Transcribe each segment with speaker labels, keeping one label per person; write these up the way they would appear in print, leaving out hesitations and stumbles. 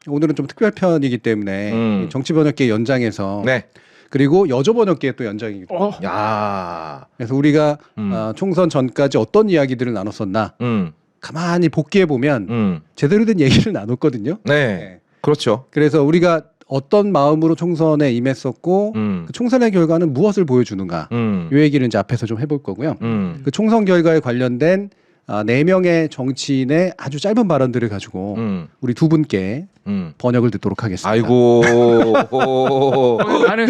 Speaker 1: 오늘은 좀 특별 편이기 때문에 정치 번역계 연장해서
Speaker 2: 네.
Speaker 1: 그리고 여조 번역계 또 연장이기도 해요.
Speaker 2: 야.
Speaker 1: 그래서 우리가 총선 전까지 어떤 이야기들을 나눴었나 가만히 복귀해 보면 제대로 된 얘기를 나눴거든요.
Speaker 2: 네.
Speaker 1: 네.
Speaker 2: 그렇죠.
Speaker 1: 그래서 우리가 어떤 마음으로 총선에 임했었고 그 총선의 결과는 무엇을 보여주는가 이 얘기를 이제 앞에서 좀 해볼 거고요. 그 총선 결과에 관련된 4명의 정치인의 아주 짧은 발언들을 가지고 우리 두 분께 번역을 듣도록 하겠습니다.
Speaker 2: 아이고.
Speaker 3: 나는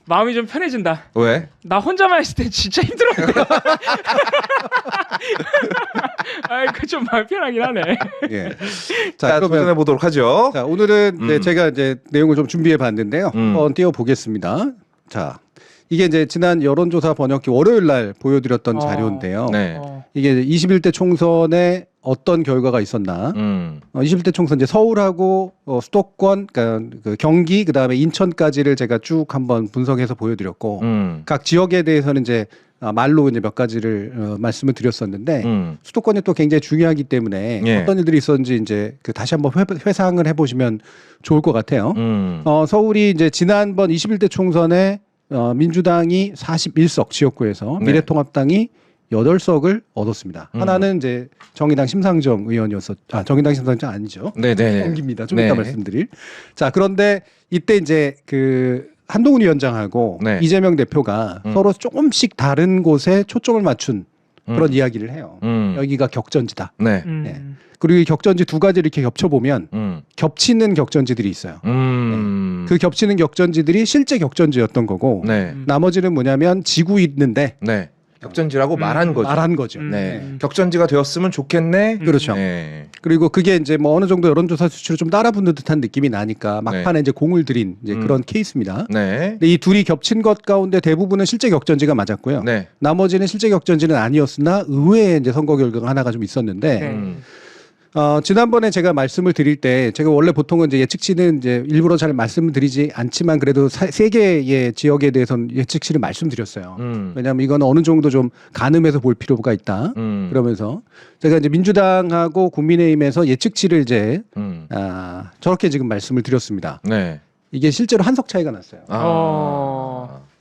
Speaker 3: 마음이 좀 편해진다.
Speaker 2: 왜?
Speaker 3: 나 혼자만 있을 때 진짜 힘들었는데. 그 좀 마음 편하긴 하네.
Speaker 1: 예.
Speaker 2: 자, 도전해 보도록 하죠.
Speaker 1: 자, 오늘은 네, 제가 이제 내용을 좀 준비해 봤는데요. 한번 띄워 보겠습니다. 자, 이게 이제 지난 여론조사 번역기 월요일 날 보여드렸던 자료인데요.
Speaker 2: 네.
Speaker 1: 이게 21대 총선에 어떤 결과가 있었나? 21대 총선 이제 서울하고 수도권, 그러니까 그 경기, 그 다음에 인천까지를 제가 쭉 한번 분석해서 보여드렸고, 각 지역에 대해서는 이제 말로 이제 몇 가지를 말씀을 드렸었는데, 수도권이 또 굉장히 중요하기 때문에
Speaker 2: 예. 어떤
Speaker 1: 어떤 일들이 있었는지 이제 그 다시 한번 회상을 해보시면 좋을 것 같아요. 서울이 이제 지난번 21대 총선에 민주당이 41석 지역구에서
Speaker 2: 네.
Speaker 1: 미래통합당이 8석을 얻었습니다. 하나는 이제 정의당 심상정 의원이었었, 정의당 심상정 아니죠.
Speaker 2: 네네.
Speaker 1: 경기입니다. 좀
Speaker 2: 네.
Speaker 1: 이따 말씀드릴. 자, 그런데 이때 이제 그 한동훈 위원장하고
Speaker 2: 네.
Speaker 1: 이재명 대표가 서로 조금씩 다른 곳에 초점을 맞춘 그런 이야기를 해요. 여기가 격전지다.
Speaker 2: 네.
Speaker 1: 네. 그리고 이 격전지 두 가지를 이렇게 겹쳐보면 겹치는 격전지들이 있어요. 그 겹치는 격전지들이 실제 격전지였던 거고
Speaker 2: 네.
Speaker 1: 나머지는 뭐냐면 지고 있는데
Speaker 2: 네. 격전지라고 말한 거죠.
Speaker 1: 말한 거죠.
Speaker 2: 네. 격전지가 되었으면 좋겠네.
Speaker 1: 그렇죠.
Speaker 2: 네.
Speaker 1: 그리고 그게 이제 뭐 어느 정도 여론조사 수치를 좀 따라붙는 듯한 느낌이 나니까 막판에 이제 공을 들인 이제 그런 케이스입니다.
Speaker 2: 네.
Speaker 1: 근데 이 둘이 겹친 것 가운데 대부분은 실제 격전지가 맞았고요.
Speaker 2: 네.
Speaker 1: 나머지는 실제 격전지는 아니었으나 의외의 이제 선거 결과가 하나가 좀 있었는데
Speaker 3: 네.
Speaker 1: 지난번에 제가 말씀을 드릴 때 제가 원래 보통은 이제 예측치는 이제 일부러 잘 말씀을 드리지 않지만 그래도 세 개의 지역에 대해서는 예측치를 말씀드렸어요. 왜냐하면 이건 어느 정도 좀 가늠해서 볼 필요가 있다. 그러면서 제가 이제 민주당하고 국민의힘에서 예측치를 이제 저렇게 지금 말씀을 드렸습니다.
Speaker 2: 네.
Speaker 1: 이게 실제로 한 석 차이가 났어요.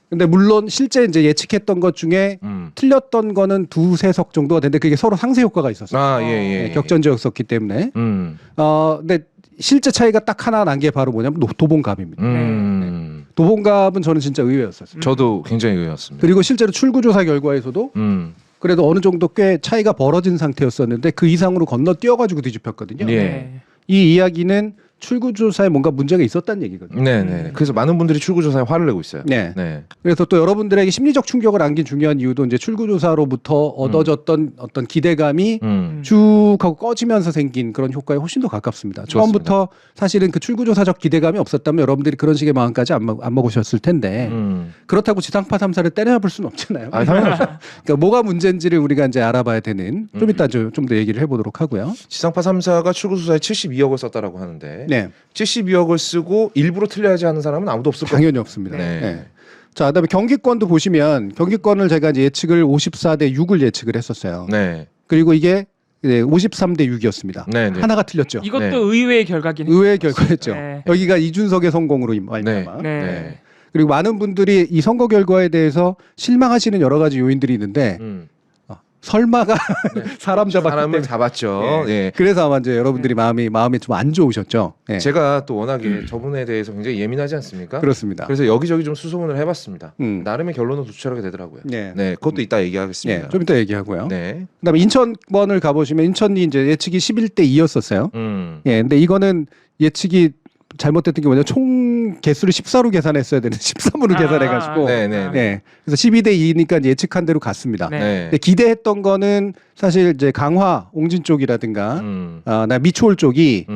Speaker 1: 근데 물론 실제 이제 예측했던 것 중에 틀렸던 거는 두세 석 정도가 되는데 그게 서로 상쇄 효과가 있었어요.
Speaker 2: 예.
Speaker 1: 격전지였었기 때문에. 근데 실제 차이가 딱 하나 난 게 바로 뭐냐면 도봉갑입니다. 도봉갑은 저는 진짜 의외였었어요.
Speaker 2: 저도 굉장히 의외였습니다.
Speaker 1: 그리고 실제로 출구조사 결과에서도 그래도 어느 정도 꽤 차이가 벌어진 상태였었는데 그 이상으로 건너뛰어가지고 뒤집혔거든요.
Speaker 2: 예.
Speaker 1: 이 이야기는 출구조사에 뭔가 문제가 있었다는 얘기거든요.
Speaker 2: 네네. 그래서 많은 분들이 출구조사에 화를 내고 있어요.
Speaker 1: 네.
Speaker 2: 네.
Speaker 1: 그래서 또 여러분들에게 심리적 충격을 안긴 중요한 이유도 이제 출구조사로부터 얻어졌던 어떤 기대감이 쭉 하고 꺼지면서 생긴 그런 효과에 훨씬 더 가깝습니다. 처음부터 사실은 그 출구조사적 기대감이 없었다면 여러분들이 그런 식의 마음까지 안 먹으셨을 텐데 그렇다고 지상파 3사를 때려잡을 수는 없잖아요.
Speaker 2: 당연하죠.
Speaker 1: 그러니까 뭐가 문제인지를 우리가 이제 알아봐야 되는 좀 이따 좀 더 얘기를 해보도록 하고요.
Speaker 2: 지상파 3사가 출구조사에 72억을 썼다라고 하는데
Speaker 1: 네.
Speaker 2: 72억을 쓰고 일부러 틀려야지 하는 사람은 아무도 없을 거예요.
Speaker 1: 당연히 없습니다.
Speaker 2: 네.
Speaker 1: 네. 자, 그다음에 경기권도 보시면 경기권을 제가 이제 예측을 54대 6을 예측을 했었어요.
Speaker 2: 네.
Speaker 1: 그리고 이게 53대 6이었습니다.
Speaker 2: 네, 네.
Speaker 1: 하나가 틀렸죠.
Speaker 3: 이것도
Speaker 2: 네.
Speaker 3: 의외의 결과긴
Speaker 1: 의외의 결과였죠.
Speaker 3: 네.
Speaker 1: 여기가 이준석의 성공으로 말미암아.
Speaker 2: 네.
Speaker 3: 네.
Speaker 1: 그리고 많은 분들이 이 선거 결과에 대해서 실망하시는 여러 가지 요인들이 있는데 설마가 사람 잡았기
Speaker 2: 사람을
Speaker 1: 때문에.
Speaker 2: 잡았죠. 예.
Speaker 1: 그래서 아마 이제 여러분들이 마음이 좀 안 좋으셨죠. 예.
Speaker 2: 제가 또 워낙에 저분에 대해서 굉장히 예민하지 않습니까?
Speaker 1: 그렇습니다.
Speaker 2: 그래서 여기저기 좀 수소문을 해봤습니다.
Speaker 1: 음.
Speaker 2: 나름의 결론을 도출하게 되더라고요.
Speaker 1: 네.
Speaker 2: 네, 그것도 이따 얘기하겠습니다.
Speaker 1: 예, 좀 이따 얘기하고요.
Speaker 2: 네.
Speaker 1: 그다음에 인천권을 가보시면 인천이 이제 예측이 11대 2였었어요. 예, 근데 이거는 예측이 잘못됐던 게 뭐냐 총 개수를 14로 계산했어야 되는데 13으로 계산해가지고
Speaker 2: 네네.
Speaker 1: 네. 그래서 12대 2니까 예측한 대로 갔습니다.
Speaker 3: 네.
Speaker 2: 네.
Speaker 1: 근데 기대했던 거는 사실 이제 강화 옹진 쪽이라든가 나 미추홀 쪽이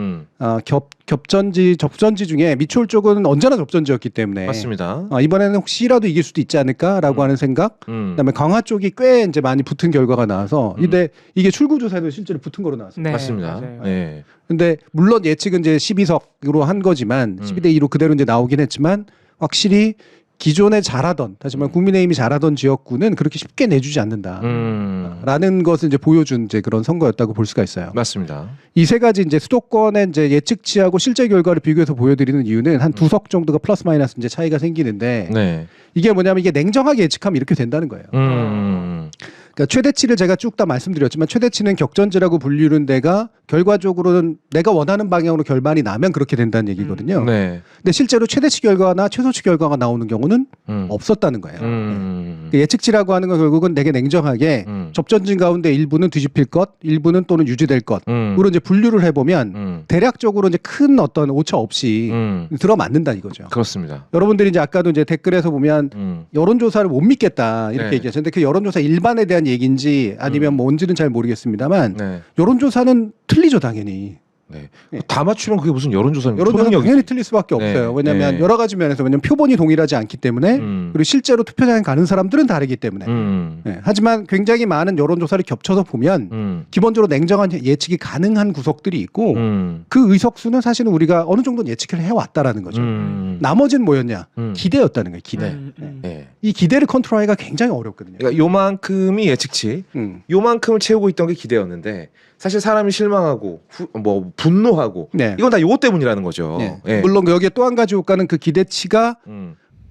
Speaker 1: 접전지 중에 미추홀 쪽은 언제나 접전지였기 때문에
Speaker 2: 맞습니다.
Speaker 1: 이번에는 혹시라도 이길 수도 있지 않을까라고 하는 생각. 그다음에 강화 쪽이 꽤 이제 많이 붙은 결과가 나와서 근데 이게 출구조사에도 실제로 붙은 거로 나왔어요.
Speaker 3: 네,
Speaker 2: 맞습니다.
Speaker 3: 맞아요.
Speaker 2: 네.
Speaker 1: 근데 물론 예측은 이제 12석으로 한 거지만 12대 2로 그대로 이제 나오긴 했지만 확실히 기존에 잘하던, 하지만 국민의힘이 잘하던 지역구는 그렇게 쉽게 내주지 않는다. 라는 것을 이제 보여준 이제 그런 선거였다고 볼 수가 있어요.
Speaker 2: 맞습니다.
Speaker 1: 이 세 가지 이제 수도권의 이제 예측치하고 실제 결과를 비교해서 보여드리는 이유는 한 2석 정도가 플러스 마이너스 이제 차이가 생기는데
Speaker 2: 네.
Speaker 1: 이게 뭐냐면 이게 냉정하게 예측하면 이렇게 된다는 거예요. 그러니까 최대치를 제가 쭉 다 말씀드렸지만 최대치는 격전지라고 불리는 데가 결과적으로는 내가 원하는 방향으로 결말이 나면 그렇게 된다는 얘기거든요.
Speaker 2: 네.
Speaker 1: 근데 실제로 최대치 결과나 최소치 결과가 나오는 경우는 없었다는 거예요. 그 예측치라고 하는 건 결국은 되게 냉정하게 접전진 가운데 일부는 뒤집힐 것, 일부는 또는 유지될 것으로 이제 분류를 해보면 대략적으로 이제 큰 어떤 오차 없이 들어맞는다 이거죠.
Speaker 2: 그렇습니다.
Speaker 1: 여러분들이 이제 아까도 이제 댓글에서 보면 여론조사를 못 믿겠다 이렇게
Speaker 2: 네.
Speaker 1: 얘기하셨는데 그 여론조사 일반에 대한 얘기인지 아니면 뭔지는 잘 모르겠습니다만
Speaker 2: 네.
Speaker 1: 여론조사는 틀리죠 당연히.
Speaker 2: 네. 다 맞추면 그게 무슨 여론조사입니까?
Speaker 1: 여론조사는
Speaker 2: 초능력이지.
Speaker 1: 당연히 틀릴 수밖에
Speaker 2: 네.
Speaker 1: 없어요. 왜냐하면
Speaker 2: 네.
Speaker 1: 여러 가지 면에서 왜냐하면 표본이 동일하지 않기 때문에 그리고 실제로 투표장에 가는 사람들은 다르기 때문에 네. 하지만 굉장히 많은 여론조사를 겹쳐서 보면 기본적으로 냉정한 예측이 가능한 구석들이 있고 그 의석수는 사실은 우리가 어느 정도는 예측을 해왔다라는 거죠. 나머지는 뭐였냐? 기대였다는 거예요. 기대.
Speaker 2: 네.
Speaker 1: 이 기대를 컨트롤하기가 굉장히 어렵거든요.
Speaker 2: 그러니까 요만큼이 예측치, 요만큼을 채우고 있던 게 기대였는데 사실 사람이 실망하고 뭐 분노하고
Speaker 1: 네.
Speaker 2: 이건 다 요거 때문이라는 거죠.
Speaker 1: 네.
Speaker 2: 예.
Speaker 1: 물론 여기에 또 한 가지 효과는 그 기대치가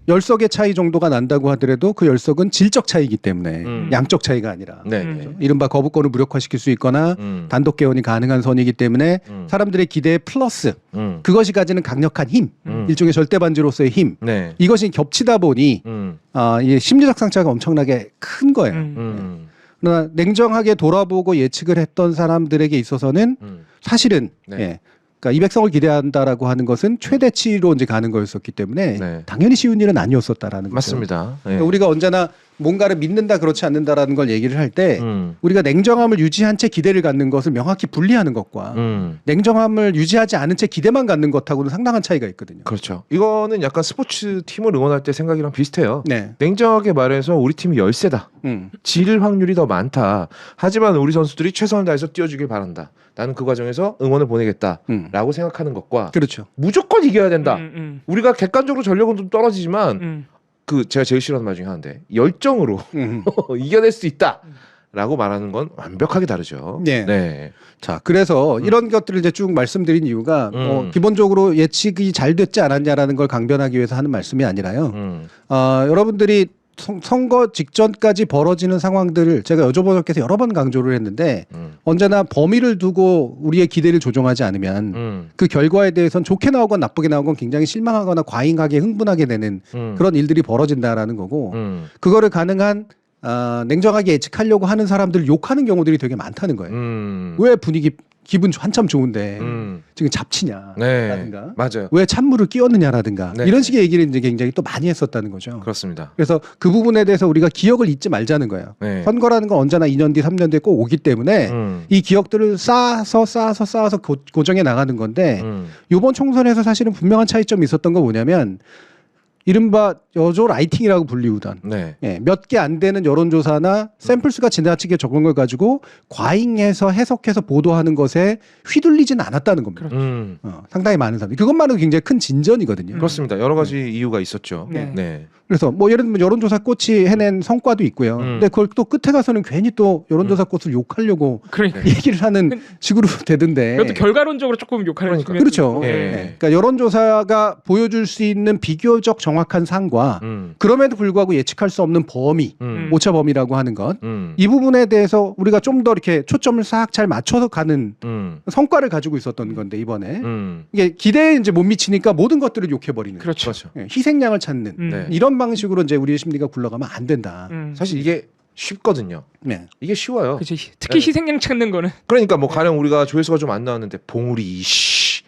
Speaker 1: 10석의 차이 정도가 난다고 하더라도 그 10석은 질적 차이이기 때문에 양적 차이가 아니라
Speaker 2: 네.
Speaker 1: 이른바 거부권을 무력화시킬 수 있거나 단독 개헌이 가능한 선이기 때문에 사람들의 기대에 플러스 그것이 가지는 강력한 힘, 일종의 절대반지로서의 힘
Speaker 2: 네.
Speaker 1: 이것이 겹치다 보니 이 심리적 상처가 엄청나게 큰 거예요. 그러나 냉정하게 돌아보고 예측을 했던 사람들에게 있어서는 사실은
Speaker 2: 네.
Speaker 1: 예, 그러니까 200석을 기대한다라고 하는 것은 최대치로 이제 가는 거였었기 때문에
Speaker 2: 네.
Speaker 1: 당연히 쉬운 일은 아니었었다라는 거죠.
Speaker 2: 맞습니다. 예.
Speaker 1: 그러니까 우리가 언제나 뭔가를 믿는다 그렇지 않는다라는 걸 얘기를 할 때 우리가 냉정함을 유지한 채 기대를 갖는 것을 명확히 분리하는 것과 냉정함을 유지하지 않은 채 기대만 갖는 것하고는 상당한 차이가 있거든요.
Speaker 2: 그렇죠. 이거는 약간 스포츠 팀을 응원할 때 생각이랑 비슷해요.
Speaker 1: 네.
Speaker 2: 냉정하게 말해서 우리 팀이 열세다. 질 확률이 더 많다. 하지만 우리 선수들이 최선을 다해서 뛰어주길 바란다. 나는 그 과정에서 응원을 보내겠다라고 생각하는 것과
Speaker 1: 그렇죠.
Speaker 2: 무조건 이겨야 된다. 우리가 객관적으로 전력은 좀 떨어지지만 그 제가 제일 싫어하는 말 중에 하나인데 열정으로 이겨낼 수 있다라고 말하는 건 완벽하게 다르죠.
Speaker 1: 네.
Speaker 2: 네.
Speaker 1: 자, 그래서 이런 것들을 이제 쭉 말씀드린 이유가 기본적으로 예측이 잘 됐지 않았냐라는 걸 강변하기 위해서 하는 말씀이 아니라요. 여러분들이 선거 직전까지 벌어지는 상황들을 제가 여쭤보셨께서 여러 번 강조를 했는데 언제나 범위를 두고 우리의 기대를 조정하지 않으면 그 결과에 대해서는 좋게 나오건 나쁘게 나오건 굉장히 실망하거나 과잉하게 흥분하게 되는 그런 일들이 벌어진다라는 거고 그거를 가능한 냉정하게 예측하려고 하는 사람들을 욕하는 경우들이 되게 많다는 거예요. 왜 분위기 기분 한참 좋은데 지금 잡치냐
Speaker 2: 네.
Speaker 1: 라든가
Speaker 2: 맞아요.
Speaker 1: 왜 찬물을 끼얹느냐라든가
Speaker 2: 네.
Speaker 1: 이런 식의 얘기를 이제 굉장히 또 많이 했었다는 거죠.
Speaker 2: 그렇습니다.
Speaker 1: 그래서 그 부분에 대해서 우리가 기억을 잊지 말자는 거예요.
Speaker 2: 네.
Speaker 1: 선거라는 건 언제나 2년 뒤, 3년 뒤에 꼭 오기 때문에 이 기억들을 쌓아서 고정해 나가는 건데 이번 총선에서 사실은 분명한 차이점이 있었던 건 뭐냐면 이른바 여조 라이팅이라고 불리우던
Speaker 2: 네.
Speaker 1: 예, 몇 개 안 되는 여론조사나 샘플수가 지나치게 적은 걸 가지고 과잉해서 해석해서 보도하는 것에 휘둘리진 않았다는 겁니다. 상당히 많은 사람들이. 그것만으로 굉장히 큰 진전이거든요.
Speaker 2: 그렇습니다. 여러 가지 이유가 있었죠.
Speaker 3: 네.
Speaker 2: 네.
Speaker 1: 그래서 뭐 예를 들면 여론조사 꽃이 해낸 성과도 있고요. 근데 그걸 또 끝에 가서는 괜히 또 여론조사 꽃을 욕하려고
Speaker 3: 그러니까
Speaker 1: 얘기를 하는 식으로 되던데.
Speaker 3: 이것도 결과론적으로 조금 욕하는
Speaker 2: 그러니까.
Speaker 3: 측면이
Speaker 1: 그렇죠.
Speaker 3: 있고.
Speaker 2: 예.
Speaker 1: 네. 그러니까 여론조사가 보여줄 수 있는 비교적 정확한 상과 그럼에도 불구하고 예측할 수 없는 범위, 오차 범위라고 하는 것. 이 부분에 대해서 우리가 좀 더 이렇게 초점을 싹 잘 맞춰서 가는 성과를 가지고 있었던 건데 이번에 이게 기대에 이제 못 미치니까 모든 것들을 욕해버리는.
Speaker 3: 그렇죠.
Speaker 1: 예, 희생양을 찾는
Speaker 2: 네.
Speaker 1: 이런 방식으로 이제 우리의 심리가 굴러가면 안 된다.
Speaker 2: 사실 이게 쉽거든요.
Speaker 1: 네.
Speaker 2: 이게 쉬워요.
Speaker 3: 그치. 특히 희생양 찾는 거는
Speaker 2: 그러니까 뭐 가령 우리가 조회수가 좀 안 나왔는데 봉우리 이씨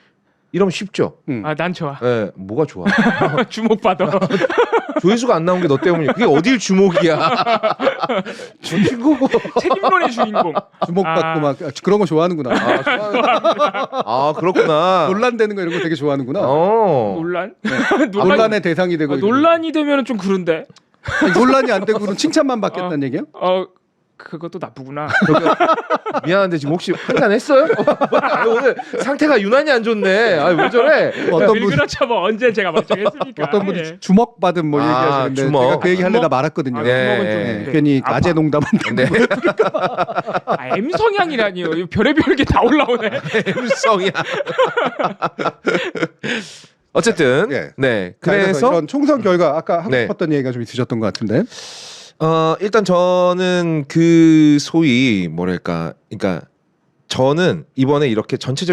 Speaker 2: 이러면 쉽죠.
Speaker 3: 아 난 좋아.
Speaker 2: 예, 뭐가 좋아?
Speaker 3: 주목받아.
Speaker 2: 조회수가 안 나온 게 너 때문이야. 그게 어딜 주목이야? 주인공.
Speaker 3: 책임론의 주인공.
Speaker 1: 주목받고
Speaker 3: 아.
Speaker 1: 막 그런 거 좋아하는구나.
Speaker 2: 아, 좋아요. 아, 그렇구나.
Speaker 1: 논란되는 거 이런 거 되게 좋아하는구나.
Speaker 3: 논란?
Speaker 1: 논란의 대상이 되고
Speaker 3: 논란이 되면 좀 그런데.
Speaker 1: 아니, 논란이 안 되고 그럼 칭찬만 받겠다는 얘기예요?
Speaker 3: 그것도 나쁘구나.
Speaker 2: 미안한데 지금 혹시 한잔 했어요? 오늘 상태가 유난히 안 좋네. 왜 저래?
Speaker 1: 어떤
Speaker 3: 일
Speaker 1: 분
Speaker 3: 그렇죠. 뭐 언제 제가 멀쩡했습니까?
Speaker 1: 어떤 분이
Speaker 3: 예.
Speaker 1: 주먹 받은 뭐 얘기하시는데
Speaker 2: 주먹.
Speaker 1: 제가 그 얘기 하려다
Speaker 3: 주먹?
Speaker 1: 말았거든요.
Speaker 3: 아,
Speaker 2: 네.
Speaker 3: 주먹은 좀
Speaker 1: 네,
Speaker 3: 네.
Speaker 1: 괜히
Speaker 3: 아파.
Speaker 1: 아재 농담한데
Speaker 2: 네.
Speaker 3: M 성향이라니요. 별의별 게 다 올라오네.
Speaker 2: M성이야. 어쨌든
Speaker 1: 예.
Speaker 2: 네.
Speaker 1: 그래서
Speaker 2: 그래서
Speaker 1: 이런 총선 결과 아까 하고
Speaker 2: 네.
Speaker 1: 싶었던 얘기가 좀 있으셨던 것 같은데.
Speaker 2: 일단 저는 그 소위 뭐랄까, 그러니까 저는 이번에 이렇게 전체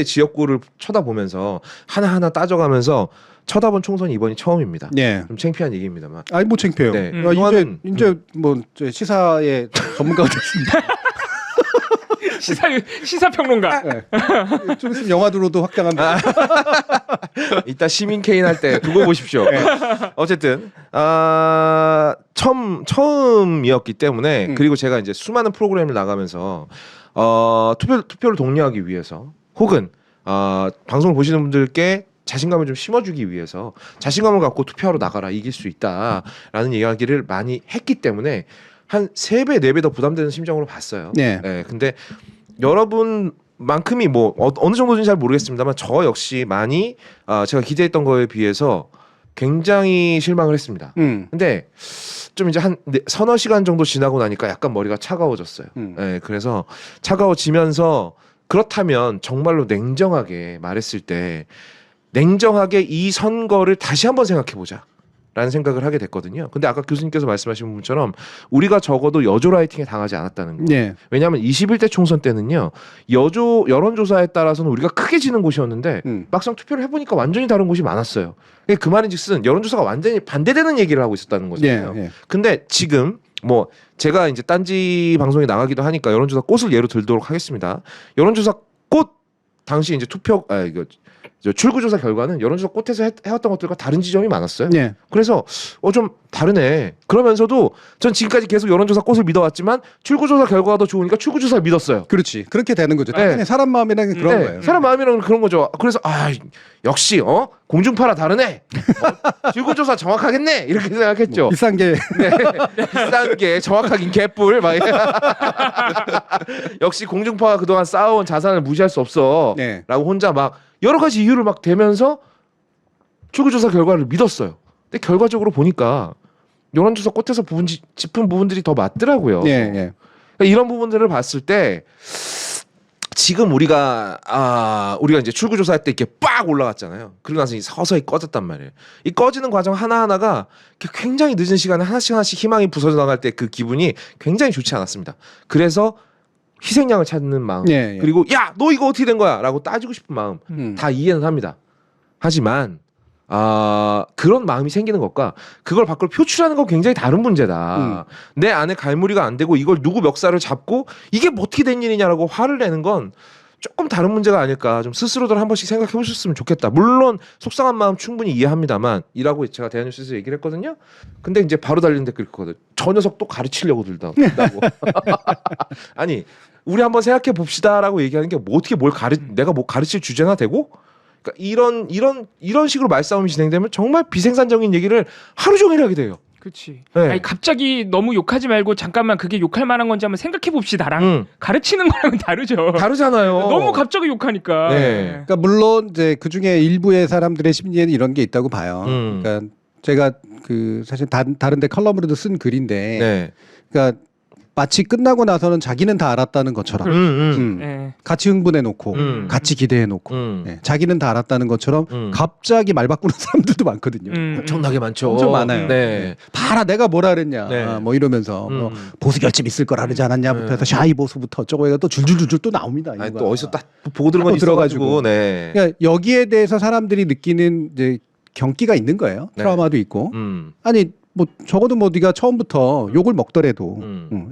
Speaker 2: 지역구를 쳐다보면서 하나하나 따져가면서 쳐다본 총선이 이번이 처음입니다.
Speaker 1: 예.
Speaker 2: 좀 창피한 얘기입니다만.
Speaker 1: 아니 뭐 창피해요.
Speaker 2: 네.
Speaker 1: 아, 이제 뭐 시사의 전문가가 됐습니다.
Speaker 3: 시사평론가.
Speaker 1: 네. 좀 있으면 영화도로도 확장합니다.
Speaker 2: 이따 시민 케인 할 때 두고 보십시오. 어쨌든 처음이었기 때문에 그리고 제가 이제 수많은 프로그램을 나가면서 투표를 독려하기 위해서 혹은 방송을 보시는 분들께 자신감을 좀 심어주기 위해서 자신감을 갖고 투표하러 나가라, 이길 수 있다라는 이야기를 많이 했기 때문에 한 3배, 4배 더 부담되는 심정으로 봤어요.
Speaker 1: 네.
Speaker 2: 근데 여러분만큼이 뭐 어느 정도인지 잘 모르겠습니다만 저 역시 많이 제가 기대했던 거에 비해서 굉장히 실망을 했습니다. 근데 좀 이제 한 서너 시간 정도 지나고 나니까 약간 머리가 차가워졌어요. 그래서 차가워지면서 그렇다면 정말로 냉정하게 말했을 때 냉정하게 이 선거를 다시 한번 생각해보자 라는 생각을 하게 됐거든요. 근데 아까 교수님께서 말씀하신 부분처럼 우리가 적어도 여조라이팅에 당하지 않았다는 거.
Speaker 1: 네.
Speaker 2: 왜냐하면 21대 총선 때는요, 여론조사에 따라서는 우리가 크게 지는 곳이었는데 막상 투표를 해보니까 완전히 다른 곳이 많았어요. 그 말인즉슨 여론조사가 완전히 반대되는 얘기를 하고 있었다는 거잖아요.
Speaker 1: 네.
Speaker 2: 근데 지금 뭐 제가 이제 딴지 방송에 나가기도 하니까 여론조사 꽃을 예로 들도록 하겠습니다. 여론조사 꽃 당시 이제 출구조사 결과는 여론조사 꽃에서 해왔던 것들과 다른 지점이 많았어요.
Speaker 1: 네.
Speaker 2: 그래서 좀 다르네. 그러면서도 전 지금까지 계속 여론조사 꽃을 믿어왔지만 출구조사 결과가 더 좋으니까 출구조사를 믿었어요.
Speaker 1: 그렇지. 그렇게 되는 거죠.
Speaker 2: 네.
Speaker 1: 당연히 사람 마음이라는 게 그런 거예요.
Speaker 2: 사람 마음이랑 그런 거죠. 그래서 역시 공중파라 다르네. 출구조사 정확하겠네. 이렇게 생각했죠.
Speaker 1: 비싼 게
Speaker 2: 비싼 게 정확하긴 개뿔 막 역시 공중파가 그동안 쌓아온 자산을 무시할 수 없어.
Speaker 1: 네.
Speaker 2: 라고 혼자 막 여러 가지 이유를 막 대면서 출구조사 결과를 믿었어요. 근데 결과적으로 보니까 여론조사 꽃에서 짚은 부분들이 더 맞더라고요.
Speaker 1: 네.
Speaker 2: 그러니까 이런 부분들을 봤을 때 지금 우리가 이제 출구조사할 때 이렇게 빡 올라갔잖아요. 그러고 나서 서서히 꺼졌단 말이에요. 이 꺼지는 과정 하나하나가 굉장히 늦은 시간에 하나씩 희망이 부서져 나갈 때 그 기분이 굉장히 좋지 않았습니다. 그래서 희생양을 찾는 마음, 그리고 야, 너 이거 어떻게 된 거야? 라고 따지고 싶은 마음 다 이해는 합니다. 하지만 그런 마음이 생기는 것과 그걸 밖으로 표출하는 건 굉장히 다른 문제다. 내 안에 갈무리가 안 되고 이걸 누구 멱살을 잡고 이게 뭐 어떻게 된 일이냐라고 화를 내는 건 조금 다른 문제가 아닐까. 좀 스스로들 한 번씩 생각해 보셨으면 좋겠다. 물론 속상한 마음 충분히 이해합니다만 이라고 제가 대한뉴스에서 얘기를 했거든요. 근데 이제 바로 달리는 댓글 있거든. 저 녀석 또 가르치려고 들다고. 아니 우리 한번 생각해 봅시다라고 얘기하는 게 뭐 어떻게 내가 뭐 가르칠 주제나 되고? 그러니까 이런 식으로 말싸움이 진행되면 정말 비생산적인 얘기를 하루 종일 하게 돼요.
Speaker 3: 그렇지.
Speaker 2: 네.
Speaker 3: 아니 갑자기 너무 욕하지 말고 잠깐만 그게 욕할 만한 건지 한번 생각해 봅시다랑 가르치는 거랑은 다르죠.
Speaker 2: 다르잖아요.
Speaker 3: 너무 갑자기 욕하니까.
Speaker 2: 네.
Speaker 1: 그러니까 물론 이제 그 중에 일부의 사람들의 심리에는 이런 게 있다고 봐요. 그러니까 제가 사실 다른데 컬럼으로도 쓴 글인데,
Speaker 2: 네.
Speaker 1: 그러니까 마치 끝나고 나서는 자기는 다 알았다는 것처럼
Speaker 3: 네.
Speaker 1: 같이 흥분해 놓고 같이 기대해 놓고 자기는 다 알았다는 것처럼 갑자기 말 바꾸는 사람들도 많거든요.
Speaker 2: 엄청나게 많죠.
Speaker 1: 엄청 많아요.
Speaker 2: 네.
Speaker 1: 봐라 내가 뭐라 그랬냐
Speaker 2: 네.
Speaker 1: 뭐 이러면서 뭐 보수 결집 있을 거라 그러지 않았냐부터 해서 샤이 보수부터 어쩌고 해가 또 줄줄줄줄 또 나옵니다.
Speaker 2: 아니,
Speaker 1: 이유가.
Speaker 2: 또 어디서 딱 보고 들은 건
Speaker 1: 들어가지고.
Speaker 2: 있어가지고. 네.
Speaker 1: 그러니까 여기에 대해서 사람들이 느끼는 이제 경기가 있는 거예요.
Speaker 2: 네.
Speaker 1: 트라우마도 있고. 아니 뭐 적어도 뭐 네가 처음부터 욕을 먹더라도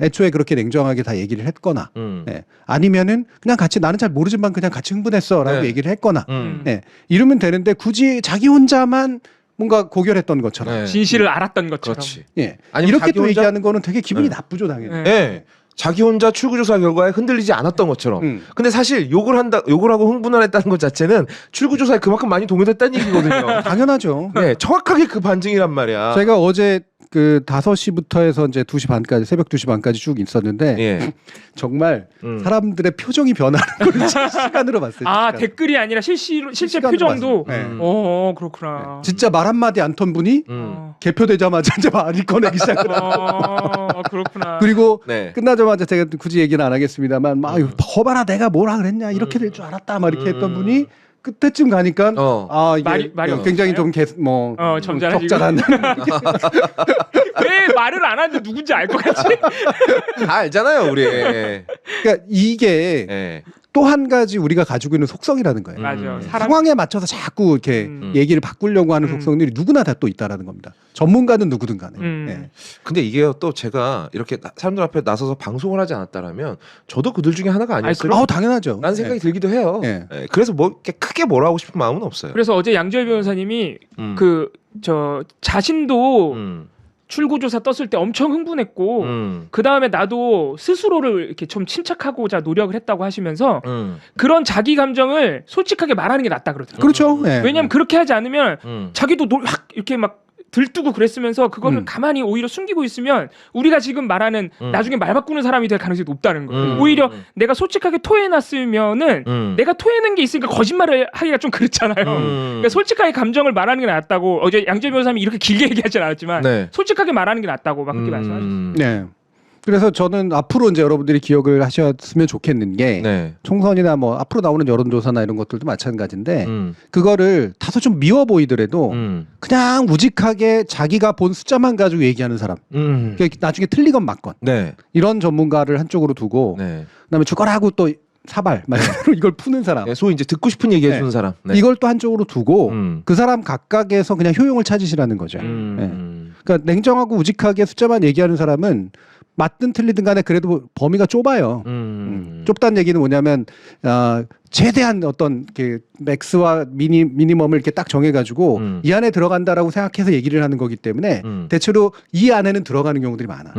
Speaker 1: 애초에 그렇게 냉정하게 다 얘기를 했거나 아니면은 그냥 같이 나는 잘 모르지만 그냥 같이 흥분했어라고
Speaker 2: 네.
Speaker 1: 얘기를 했거나 이러면 되는데 굳이 자기 혼자만 뭔가 고결했던 것처럼
Speaker 2: 네.
Speaker 3: 진실을 알았던 것처럼.
Speaker 2: 그렇지.
Speaker 1: 이렇게
Speaker 2: 자기
Speaker 1: 또
Speaker 2: 혼자-
Speaker 1: 얘기하는 거는 되게 기분이 나쁘죠 당연히.
Speaker 3: 네.
Speaker 2: 네. 자기 혼자 출구조사 결과에 흔들리지 않았던 것처럼. 근데 사실 욕을 하고 흥분을 했다는 것 자체는 출구조사에 그만큼 많이 동요됐다는 얘기거든요.
Speaker 1: 당연하죠.
Speaker 2: 네, 정확하게 그 반증이란 말이야.
Speaker 1: 제가 어제 그 5시부터 해서 이제 2시 반까지 새벽 2시 반까지 쭉 있었는데
Speaker 2: 예.
Speaker 1: 정말 사람들의 표정이 변하는 걸 시간으로 봤어요.
Speaker 3: 아
Speaker 1: 실시간.
Speaker 3: 댓글이 아니라 실제
Speaker 1: 실시간으로
Speaker 3: 표정도.
Speaker 1: 봤어요. 네.
Speaker 3: 그렇구나.
Speaker 1: 진짜 말 한마디 안 턴 분이 개표되자마자 이제 말이 꺼내기 시작을
Speaker 3: 그렇구나.
Speaker 1: 그리고
Speaker 2: 네.
Speaker 1: 끝나자마자 제가 굳이 얘기는 안 하겠습니다만 막 거봐라 내가 뭐라 그랬냐 이렇게 될 줄 알았다 막 이렇게 했던 분이 끝에쯤 가니까 아 이게
Speaker 3: 말이
Speaker 1: 굉장히
Speaker 3: 없나요?
Speaker 1: 좀
Speaker 3: 점잖아지고.
Speaker 1: 적절한
Speaker 3: 왜 말을 안 하는데 누군지 알 것 같지?
Speaker 2: 다 알잖아요, 우리.
Speaker 1: 그러니까 이게
Speaker 2: 예.
Speaker 1: 또 한 가지 우리가 가지고 있는 속성이라는 거예요.
Speaker 3: 맞아.
Speaker 1: 상황에 맞춰서 자꾸 이렇게 얘기를 바꾸려고 하는 속성들이 누구나 다 또 있다라는 겁니다. 전문가는 누구든 간에. 예.
Speaker 2: 근데 이게 또 제가 이렇게 사람들 앞에 나서서 방송을 하지 않았다라면 저도 그들 중에 하나가 아니었을까?
Speaker 1: 당연하죠.
Speaker 2: 라는 생각이 들기도 해요.
Speaker 1: 예.
Speaker 2: 예, 그래서 뭐 이렇게 크게 뭐라 하고 싶은 마음은 없어요.
Speaker 3: 그래서 어제 양지열 변호사님이
Speaker 2: 음.
Speaker 3: 자신도
Speaker 2: 음.
Speaker 3: 출구조사 떴을 때 엄청 흥분했고 그 다음에 나도 스스로를 이렇게 좀 침착하고자 노력을 했다고 하시면서 그런 자기 감정을 솔직하게 말하는 게 낫다 그러더라고요.
Speaker 1: 그렇죠. 예.
Speaker 3: 왜냐하면 그렇게 하지 않으면 자기도 확 이렇게 막 들뜨고 그랬으면서 그거를 가만히 오히려 숨기고 있으면 우리가 지금 말하는 나중에 말 바꾸는 사람이 될 가능성이 높다는 거예요. 오히려 내가 솔직하게 토해놨으면은 내가 토해낸 게 있으니까 거짓말을 하기가 좀 그렇잖아요. 그러니까 솔직하게 감정을 말하는 게 낫다고 어제 양재 변호사님이 이렇게 길게 얘기하진 않았지만
Speaker 2: 네.
Speaker 3: 솔직하게 말하는 게 낫다고 막 그렇게 말씀하셨어요.
Speaker 1: 네. 그래서 저는 앞으로 이제 여러분들이 기억을 하셨으면 좋겠는 게
Speaker 2: 네.
Speaker 1: 총선이나 뭐 앞으로 나오는 여론조사나 이런 것들도 마찬가지인데 그거를 다소 좀 미워 보이더라도 그냥 우직하게 자기가 본 숫자만 가지고 얘기하는 사람 그러니까 나중에 틀리건 맞건
Speaker 2: 네.
Speaker 1: 이런 전문가를 한쪽으로 두고
Speaker 2: 네.
Speaker 1: 그다음에 죽어라고 또 사발 말로 이걸 푸는 사람
Speaker 2: 네, 소위 이제 듣고 싶은 얘기 해주는
Speaker 1: 네.
Speaker 2: 사람. 네.
Speaker 1: 이걸 또 한쪽으로 두고
Speaker 2: 음.
Speaker 1: 그 사람 각각에서 그냥 효용을 찾으시라는 거죠. 그러니까 냉정하고 우직하게 숫자만 얘기하는 사람은 맞든 틀리든 간에 그래도 범위가 좁아요. 좁다는 얘기는 뭐냐면 최대한 어떤 그 맥스와 미니멈을 이렇게 딱 정해가지고 이 안에 들어간다라고 생각해서 얘기를 하는 거기 때문에 대체로 이 안에는 들어가는 경우들이 많아.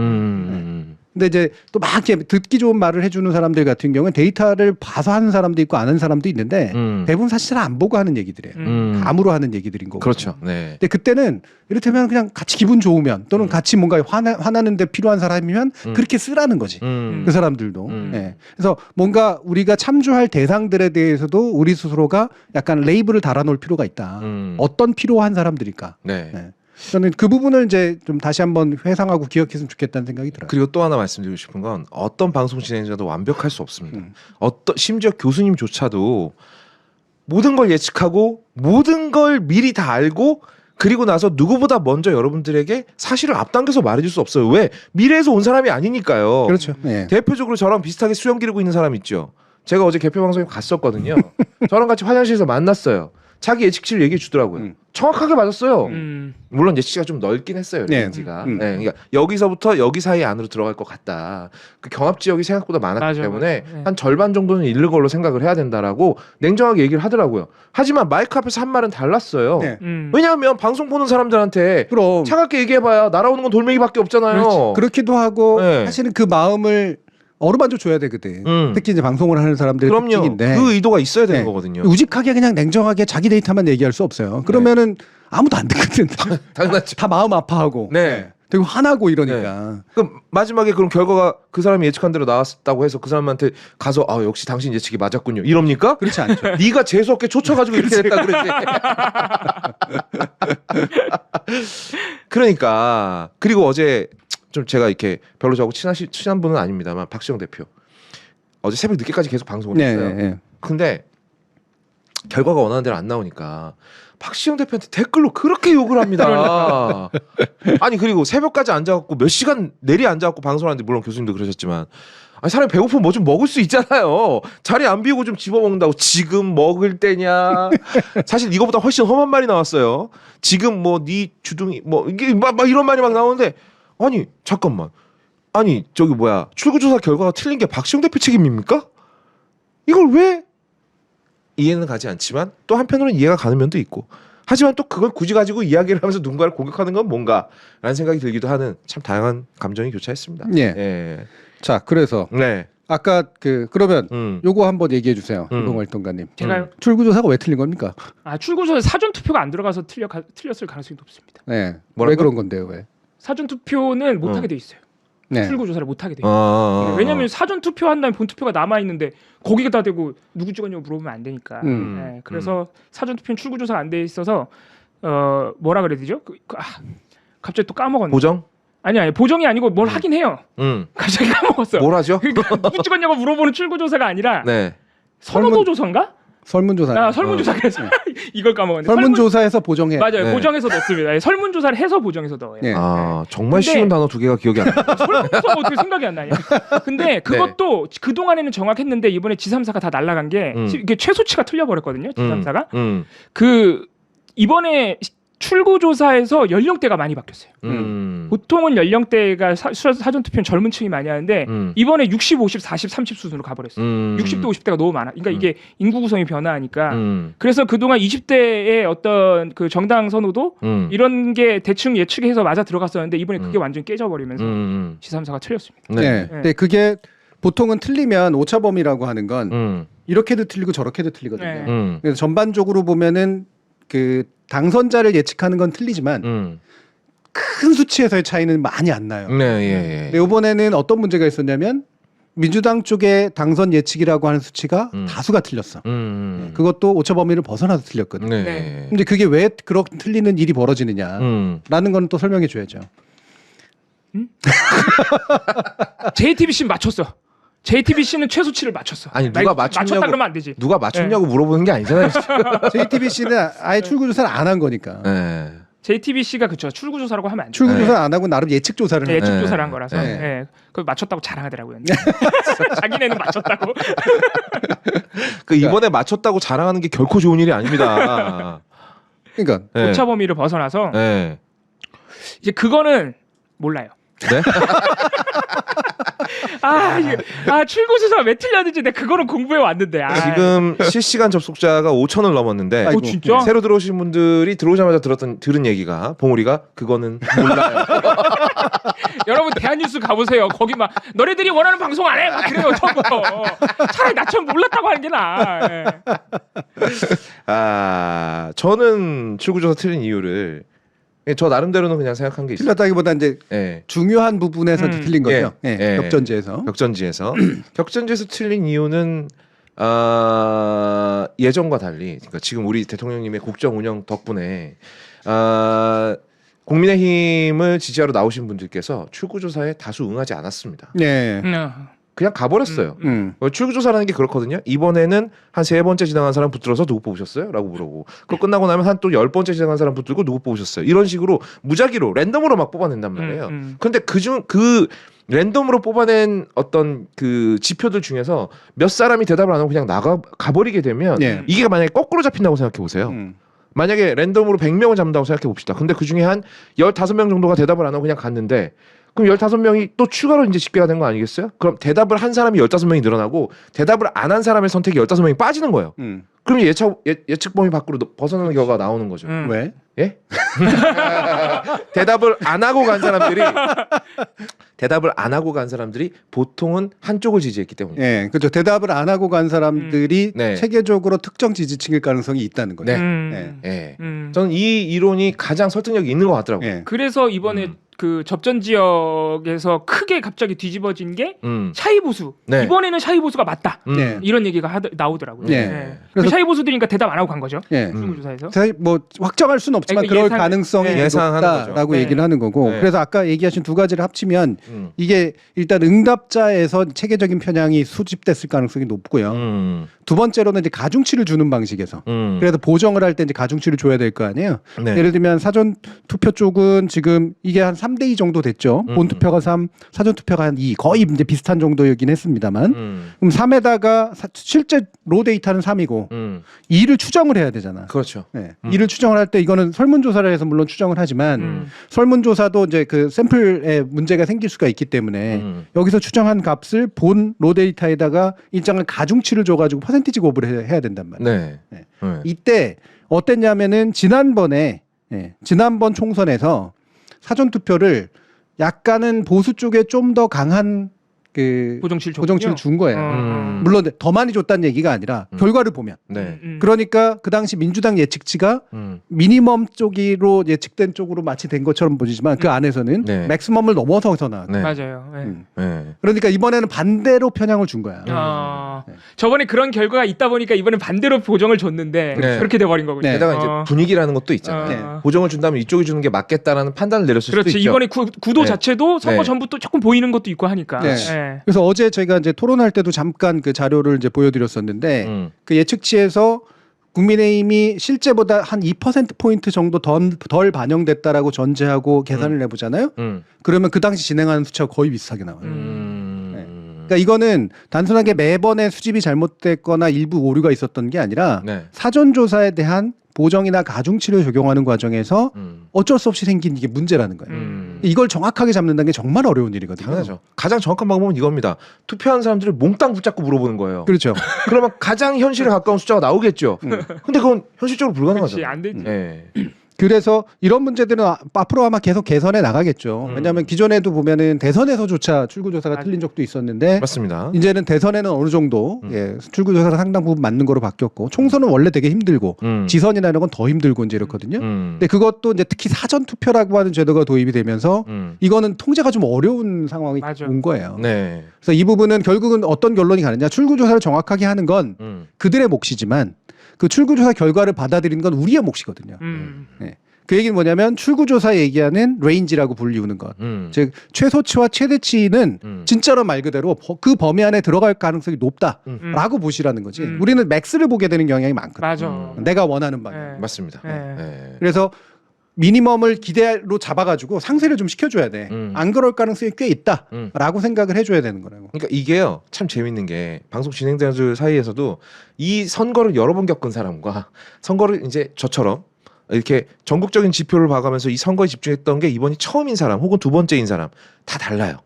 Speaker 1: 근데 이제 또 막 이렇게 듣기 좋은 말을 해주는 사람들 같은 경우는 데이터를 봐서 하는 사람도 있고 안 하는 사람도 있는데 대부분 사실 잘 안 보고 하는 얘기들이에요. 감으로 하는 얘기들인 거고.
Speaker 2: 그렇죠. 네.
Speaker 1: 근데 그때는 이를테면 그냥 같이 기분 좋으면 또는 같이 뭔가 화나는데 필요한 사람이면 그렇게 쓰라는 거지. 그 사람들도. 예. 그래서 뭔가 우리가 참조할 대상들에 대해서도 우리 스스로가 약간 레이블을 달아놓을 필요가 있다. 어떤 필요한 사람들일까.
Speaker 2: 네.
Speaker 1: 예. 저는 그 부분을 이제 좀 다시 한번 회상하고 기억했으면 좋겠다는 생각이 들어요.
Speaker 2: 그리고 또 하나 말씀드리고 싶은 건 어떤 방송 진행자도 완벽할 수 없습니다. 심지어 교수님조차도 모든 걸 예측하고 모든 걸 미리 다 알고 그리고 나서 누구보다 먼저 여러분들에게 사실을 앞당겨서 말해줄 수 없어요. 왜? 미래에서 온 사람이 아니니까요.
Speaker 1: 그렇죠. 예.
Speaker 2: 대표적으로 저랑 비슷하게 수염 기르고 있는 사람 있죠. 제가 어제 개표 방송에 갔었거든요. 저랑 같이 화장실에서 만났어요. 자기 예측치를 얘기해 주더라고요. 정확하게 맞았어요. 물론 예측치가 좀 넓긴 했어요.
Speaker 1: 네.
Speaker 2: 레인지가. 네, 그러니까 여기서부터 여기 사이 안으로 들어갈 것 같다. 그 경합 지역이 생각보다 많았기
Speaker 3: 맞아,
Speaker 2: 때문에
Speaker 3: 맞아. 네.
Speaker 2: 한 절반 정도는 잃는 걸로 생각을 해야 된다라고 냉정하게 얘기를 하더라고요. 하지만 마이크 앞에서 한 말은 달랐어요.
Speaker 1: 네.
Speaker 2: 왜냐하면 방송 보는 사람들한테
Speaker 1: 그럼
Speaker 2: 차갑게 얘기해봐야 날아오는 건 돌멩이밖에 없잖아요.
Speaker 1: 그렇지. 그렇기도 하고
Speaker 2: 네.
Speaker 1: 사실은 그 마음을 어루만져 줘야 되거든. 특히 이제 방송을 하는 사람들의
Speaker 2: 그럼요.
Speaker 1: 특징인데
Speaker 2: 그 의도가 있어야 되는
Speaker 1: 네.
Speaker 2: 거거든요.
Speaker 1: 우직하게 그냥 냉정하게 자기 데이터만 얘기할 수 없어요. 그러면은 아무도 안 듣거든.
Speaker 2: 당연하죠.
Speaker 1: 다 마음 아파하고
Speaker 2: 네.
Speaker 1: 되게 화나고 이러니까.
Speaker 2: 그럼 마지막에 그럼 결과가 그 사람이 예측한 대로 나왔다고 해서 그 사람한테 가서 아 역시 당신 예측이 맞았군요. 이럽니까?
Speaker 1: 그렇지 않죠.
Speaker 2: 네가 재수 없게 초쳐가지고 이렇게 됐다 그러지. 그러니까 그리고 어제 좀 제가 이렇게 별로 저하고 친한 분은 아닙니다만 박시영 대표 어제 새벽 늦게까지 계속 방송을 했어요.
Speaker 1: 네.
Speaker 2: 근데 결과가 원하는 대로 안 나오니까 박시영 대표한테 댓글로 그렇게 욕을 합니다. 아니 그리고 새벽까지 앉아갖고 몇 시간 내리 앉아갖고 방송하는데 물론 교수님도 그러셨지만 아니 사람이 배고프면 뭐 좀 먹을 수 있잖아요. 자리 안 비우고 좀 집어먹는다고 지금 먹을 때냐. 사실 이거보다 훨씬 험한 말이 나왔어요. 지금 뭐 네 주둥이 뭐 이게 막 이런 말이 막 나오는데 아니 잠깐만 아니 저기 뭐야 출구조사 결과가 틀린 게 박시영 대표 책임입니까? 이걸 왜 이해는 가지 않지만 또 한편으로는 이해가 가는 면도 있고 하지만 또 그걸 굳이 가지고 이야기를 하면서 누군가를 공격하는 건 뭔가라는 생각이 들기도 하는 참 다양한 감정이 교차했습니다.
Speaker 1: 예.
Speaker 2: 예.
Speaker 1: 자, 그래서
Speaker 2: 네.
Speaker 1: 아까 그러면 요거 한번 얘기해 주세요. 노동활동가님.
Speaker 3: 제가요?
Speaker 1: 출구조사가 왜 틀린 겁니까?
Speaker 3: 출구조사 사전 투표가 안 들어가서 틀렸을 가능성이 높습니다.
Speaker 1: 네.
Speaker 2: 뭐라고요?
Speaker 1: 왜 그런 건데요? 왜?
Speaker 3: 사전 투표는 못
Speaker 2: 어.
Speaker 3: 하게 돼 있어요.
Speaker 1: 네.
Speaker 3: 출구 조사를 못 하게 돼 있어요.
Speaker 2: 아.
Speaker 3: 왜냐하면 사전 투표한 다음에 본 투표가 남아 있는데 거기다 대고 누구 찍었냐고 물어보면 안 되니까. 네, 그래서 사전 투표는 출구 조사가 안 돼 있어서 뭐라 그래야 되죠? 갑자기 또 까먹었네.
Speaker 2: 보정?
Speaker 3: 아니 보정이 아니고 뭘 하긴 해요. 갑자기 까먹었어.
Speaker 2: 뭘 하죠?
Speaker 3: 그러니까 누구 찍었냐고 물어보는 출구 조사가 아니라
Speaker 2: 네.
Speaker 3: 선호도 조사인가?
Speaker 1: 설문조사.
Speaker 3: 설문조사 그래서 이걸 까먹었네.
Speaker 1: 설문조사에서 보정해.
Speaker 3: 맞아요.
Speaker 2: 네.
Speaker 3: 보정해서 넣습니다. 예, 설문조사를 해서 보정해서 넣어요.
Speaker 1: 네.
Speaker 2: 아 정말
Speaker 3: 근데-
Speaker 2: 쉬운 단어 두 개가 기억이 안 나.
Speaker 3: 설문조사가 어떻게 생각이 안 나냐? 근데 그것도 그 동안에는 정확했는데 이번에 G3사가 다 날라간 게 이게 최소치가 틀려버렸거든요. G3사가 그 이번에 출구조사에서 연령대가 많이 바뀌었어요. 보통은 연령대가 사전 투표는 젊은 층이 많이 하는데 이번에 60, 50, 40, 30 수준으로 가버렸어요. 60대, 50대가 너무 많아. 그러니까 이게 인구 구성이 변화하니까. 그래서 그동안 20대의 어떤 그 정당 선호도 이런 게 대충 예측해서 맞아 들어갔었는데 이번에 그게 완전히 깨져버리면서 G3사가 틀렸습니다.
Speaker 1: 네. 근데 그게 보통은 틀리면 오차범위라고 하는 건 이렇게도 틀리고 저렇게도 틀리거든요.
Speaker 3: 네.
Speaker 1: 그래서 전반적으로 보면은 그 당선자를 예측하는 건 틀리지만 큰 수치에서의 차이는 많이 안 나요.
Speaker 2: 네, 예.
Speaker 1: 근데 이번에는 어떤 문제가 있었냐면 민주당 쪽의 당선 예측이라고 하는 수치가 다수가 틀렸어. 그것도 오차 범위를 벗어나서 틀렸거든요.
Speaker 2: 네.
Speaker 3: 네.
Speaker 1: 근데 그게 왜 그렇게 틀리는 일이 벌어지느냐라는 건 또 설명해 줘야죠.
Speaker 3: JTBC는 맞췄어. JTBC는 최소치를 맞췄어.
Speaker 2: 아니 누가
Speaker 3: 맞췄다
Speaker 2: 맞췄냐고
Speaker 3: 그러면 안 되지.
Speaker 2: 누가 맞췄냐고 물어보는 게 아니잖아요.
Speaker 1: JTBC는 아예 출구조사를 안 한 거니까.
Speaker 2: 네.
Speaker 3: JTBC가 그쵸 출구조사라고 하면 안 돼.
Speaker 1: 출구조사 안 하고 나름 예측조사를 한 거죠.
Speaker 3: 예측조사를 한 거라서
Speaker 1: 네.
Speaker 3: 예. 그걸 맞췄다고 자랑하더라고요. 자기네는 맞췄다고.
Speaker 2: 그 이번에 맞췄다고 자랑하는 게 결코 좋은 일이 아닙니다.
Speaker 1: 그러니까
Speaker 2: 네.
Speaker 3: 오차 범위를 벗어나서
Speaker 2: 네.
Speaker 3: 이제 그거는 몰라요.
Speaker 2: 네?
Speaker 3: 출구조사 왜 틀렸는지 내가 그거는 공부해 왔는데.
Speaker 2: 지금 실시간 접속자가 5천을 넘었는데
Speaker 1: 아이고.
Speaker 3: 진짜?
Speaker 2: 새로 들어오신 분들이 들어오자마자 들은 얘기가 봉우리가 그거는 몰라요.
Speaker 3: 여러분 대한뉴스 가보세요. 거기 막 너네들이 원하는 방송 안 해. 막 그래요 처음부터. 차라리 나처럼 몰랐다고 하는 게 나아. 예.
Speaker 2: 저는 출구조사 틀린 이유를 저 나름대로는 그냥 생각한 게 있어요.
Speaker 1: 틀렸다기보다 이제
Speaker 2: 예.
Speaker 1: 중요한 부분에서 틀린 거죠.
Speaker 2: 예.
Speaker 1: 예,
Speaker 2: 예.
Speaker 1: 격전지에서.
Speaker 2: 격전지에서 틀린 이유는 예전과 달리 그러니까 지금 우리 대통령님의 국정 운영 덕분에 국민의힘을 지지하러 나오신 분들께서 출구조사에 다수 응하지 않았습니다.
Speaker 1: 네.
Speaker 2: 그냥 가버렸어요. 출구조사라는 게 그렇거든요. 이번에는 한 3번째 지나간 사람 붙들어서 누구 뽑으셨어요? 라고 물어보고 그거 끝나고 나면 한 또 10번째 지나간 사람 붙들고 누구 뽑으셨어요? 이런 식으로 무작위로 랜덤으로 막 뽑아낸단 말이에요. 근데 그 랜덤으로 뽑아낸 어떤 그 지표들 중에서 몇 사람이 대답을 안 하고 그냥 가버리게 되면
Speaker 1: 예.
Speaker 2: 이게 만약에 거꾸로 잡힌다고 생각해 보세요. 만약에 랜덤으로 100명을 잡는다고 생각해 봅시다. 근데 그 중에 한 15명 정도가 대답을 안 하고 그냥 갔는데 그럼 15명이 또 추가로 이제 집계가 된 거 아니겠어요? 그럼 대답을 한 사람이 15명이 늘어나고 대답을 안 한 사람의 선택이 15명이 빠지는 거예요. 그럼 예측 범위 밖으로 벗어나는 결과가 나오는 거죠.
Speaker 1: 왜?
Speaker 2: 예? 대답을 안 하고 간 사람들이 보통은 한쪽을 지지했기 때문이에요.
Speaker 1: 예, 그렇죠. 대답을 안 하고 간 사람들이
Speaker 2: 네.
Speaker 1: 체계적으로 특정 지지층일 가능성이 있다는 거죠.
Speaker 2: 네.
Speaker 1: 예.
Speaker 2: 예. 저는 이 이론이 가장 설득력이 있는 것 같더라고요.
Speaker 1: 예.
Speaker 3: 그래서 이번에 그 접전 지역에서 크게 갑자기 뒤집어진 게 샤이 보수.
Speaker 2: 네.
Speaker 3: 이번에는 샤이 보수가 맞다.
Speaker 1: 네.
Speaker 3: 이런 얘기가 나오더라고요.
Speaker 1: 네.
Speaker 3: 네.
Speaker 1: 그래서-
Speaker 3: 그 샤이 보수들이니까 대답 안 하고 간 거죠.
Speaker 1: 예.
Speaker 3: 출구조사에서.
Speaker 1: 사실 뭐 확정할 수는 없지만
Speaker 3: 아니,
Speaker 1: 그럴
Speaker 3: 예상-
Speaker 1: 가능성이
Speaker 3: 네.
Speaker 2: 예상하는
Speaker 1: 높다라고
Speaker 3: 거죠.
Speaker 1: 얘기를
Speaker 3: 네.
Speaker 1: 하는 거고
Speaker 2: 네.
Speaker 1: 그래서 아까 얘기하신 두 가지를 합치면 이게 일단 응답자에서 체계적인 편향이 수집됐을 가능성이 높고요. 두 번째로는 이제 가중치를 주는 방식에서 그래서 보정을 할 때 이제 가중치를 줘야 될 거 아니에요.
Speaker 2: 네.
Speaker 1: 예를 들면 사전 투표 쪽은 지금 이게 한 3대2 정도 됐죠. 본 투표가 3, 사전 투표가 한 2, 거의 이제 비슷한 정도이긴 했습니다만 그럼 3에다가 실제 로 데이터는 3이고 2를 추정을 해야 되잖아.
Speaker 2: 그렇죠.
Speaker 1: 네. 2를 추정을 할 때 이거는 설문조사를 해서 물론 추정을 하지만 설문조사도 이제 그 샘플에 문제가 생길 수가 있기 때문에 여기서 추정한 값을 본 로 데이터에다가 일정한 가중치를 줘가지고 퍼센티지 곱을 해야 된단 말이에요.
Speaker 2: 네.
Speaker 1: 네.
Speaker 2: 네.
Speaker 1: 이때 어땠냐면은 지난번 총선에서 사전 투표를 약간은 보수 쪽에 좀 더 강한 그
Speaker 3: 보정치를
Speaker 1: 보정치를 준 거예요. 물론 더 많이 줬다는 얘기가 아니라 결과를 보면.
Speaker 2: 네.
Speaker 1: 그러니까 그 당시 민주당 예측치가 미니멈 쪽으로 예측된 쪽으로 마치 된 것처럼 보이지만 그 안에서는
Speaker 2: 네.
Speaker 1: 맥시멈을 넘어서서 나왔다.
Speaker 2: 네.
Speaker 3: 맞아요. 네.
Speaker 2: 네.
Speaker 1: 그러니까 이번에는 반대로 편향을 준 거야.
Speaker 3: 네. 저번에 그런 결과가 있다 보니까 이번엔 반대로 보정을 줬는데
Speaker 2: 네.
Speaker 3: 그렇게 돼버린 거군요.
Speaker 1: 네.
Speaker 2: 게다가 이제 분위기라는 것도 있잖아요.
Speaker 1: 네.
Speaker 2: 보정을 준다면 이쪽이 주는 게 맞겠다라는 판단을 내렸을
Speaker 3: 그렇지.
Speaker 2: 수도 있죠.
Speaker 3: 이번에 구도
Speaker 2: 네.
Speaker 3: 자체도 선거
Speaker 2: 네.
Speaker 3: 전부터 조금 보이는 것도 있고 하니까.
Speaker 1: 네.
Speaker 3: 네.
Speaker 1: 그래서 어제 저희가 이제 토론할 때도 잠깐 그 자료를 이제 보여드렸었는데 그 예측치에서 국민의힘이 실제보다 한 2%포인트 정도 덜 반영됐다라고 전제하고 계산을 해보잖아요. 그러면 그 당시 진행하는 수치와 거의 비슷하게 나와요. 그러니까 이거는 단순하게 매번의 수집이 잘못됐거나 일부 오류가 있었던 게 아니라
Speaker 2: 네.
Speaker 1: 사전조사에 대한 보정이나 가중치를 적용하는 과정에서 어쩔 수 없이 생긴 이게 문제라는 거예요. 이걸 정확하게 잡는다는 게 정말 어려운 일이거든요.
Speaker 2: 당연하죠. 가장 정확한 방법은 이겁니다. 투표한 사람들을 몽땅 붙잡고 물어보는 거예요.
Speaker 1: 그렇죠.
Speaker 2: 그러면 가장 현실에 가까운 숫자가 나오겠죠. 근데 그건 현실적으로
Speaker 3: 그렇지.
Speaker 2: 불가능하잖아요.
Speaker 3: 안 되지.
Speaker 2: 네.
Speaker 1: 그래서 이런 문제들은 앞으로 아마 계속 개선해 나가겠죠. 왜냐하면 기존에도 보면은 대선에서조차 출구조사가 틀린 적도 있었는데
Speaker 2: 맞습니다.
Speaker 1: 이제는 대선에는 어느 정도 출구조사가 상당 부분 맞는 거로 바뀌었고 총선은 원래 되게 힘들고 지선이나 이런 건 더 힘들고 이제 이렇거든요. 근데 그것도 이제 특히 사전 투표라고 하는 제도가 도입이 되면서 이거는 통제가 좀 어려운 상황이
Speaker 3: 맞아.
Speaker 1: 온 거예요.
Speaker 2: 네.
Speaker 1: 그래서 이 부분은 결국은 어떤 결론이 가느냐, 출구조사를 정확하게 하는 건 그들의 몫이지만 그 출구조사 결과를 받아들이는 건 우리의 몫이거든요. 네. 그 얘기는 뭐냐면 출구조사 얘기하는 레인지라고 불리우는 것. 즉 최소치와 최대치는 진짜로 말 그대로 그 범위 안에 들어갈 가능성이 높다라고 보시라는 거지. 우리는 맥스를 보게 되는 경향이 많거든.
Speaker 3: 맞아.
Speaker 1: 내가 원하는 방향.
Speaker 3: 네.
Speaker 2: 맞습니다.
Speaker 3: 네.
Speaker 2: 네.
Speaker 1: 그래서 미니멈을 기대로 잡아가지고 상세를 좀 시켜줘야 돼. 안 그럴 가능성이 꽤 있다라고 생각을 해줘야 되는 거라고.
Speaker 2: 그러니까 이게요 참 재밌는 게 방송 진행자들 사이에서도 이 선거를 여러 번 겪은 사람과 선거를 이제 저처럼 이렇게 전국적인 지표를 봐가면서 이 선거에 집중했던 게 이번이 처음인 사람 혹은 두 번째인 사람 다 달라요.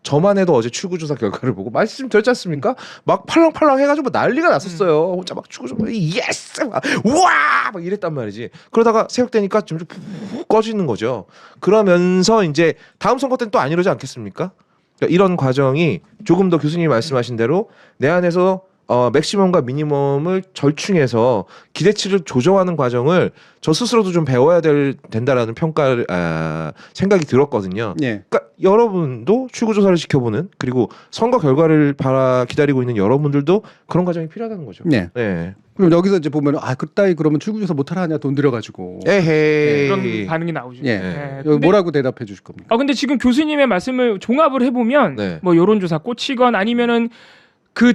Speaker 2: 저만 해도 어제 출구조사 결과를 보고 말씀드렸지 않습니까? 막 팔랑팔랑 해가지고 난리가 났었어요. 혼자 막 출구조사 예스 막 우와 막 이랬단 말이지. 그러다가 새벽 되니까 좀 푹 꺼지는 거죠. 그러면서 이제 다음 선거 때는 또 안 이러지 않겠습니까? 그러니까 이런 과정이 조금 더 교수님이 말씀하신 대로 내 안에서 맥시멈과 미니멈을 절충해서 기대치를 조정하는 과정을 저 스스로도 좀 배워야 된다라는 평가를 생각이 들었거든요.
Speaker 1: 예.
Speaker 2: 그러니까 여러분도 출구조사를 지켜보는 그리고 선거 결과를 기다리고 있는 여러분들도 그런 과정이 필요하다는 거죠.
Speaker 1: 네.
Speaker 2: 네.
Speaker 1: 그럼 여기서 이제 보면 그따위 그러면 출구조사 못하라 하냐 돈 들여가지고.
Speaker 2: 에헤이.
Speaker 3: 그런 반응이 나오죠.
Speaker 1: 예.
Speaker 3: 네.
Speaker 1: 여기 뭐라고 대답해 주실 겁니까?
Speaker 3: 근데 지금 교수님의 말씀을 종합을 해보면
Speaker 2: 네.
Speaker 3: 뭐 여론조사 꽂히건 아니면은 그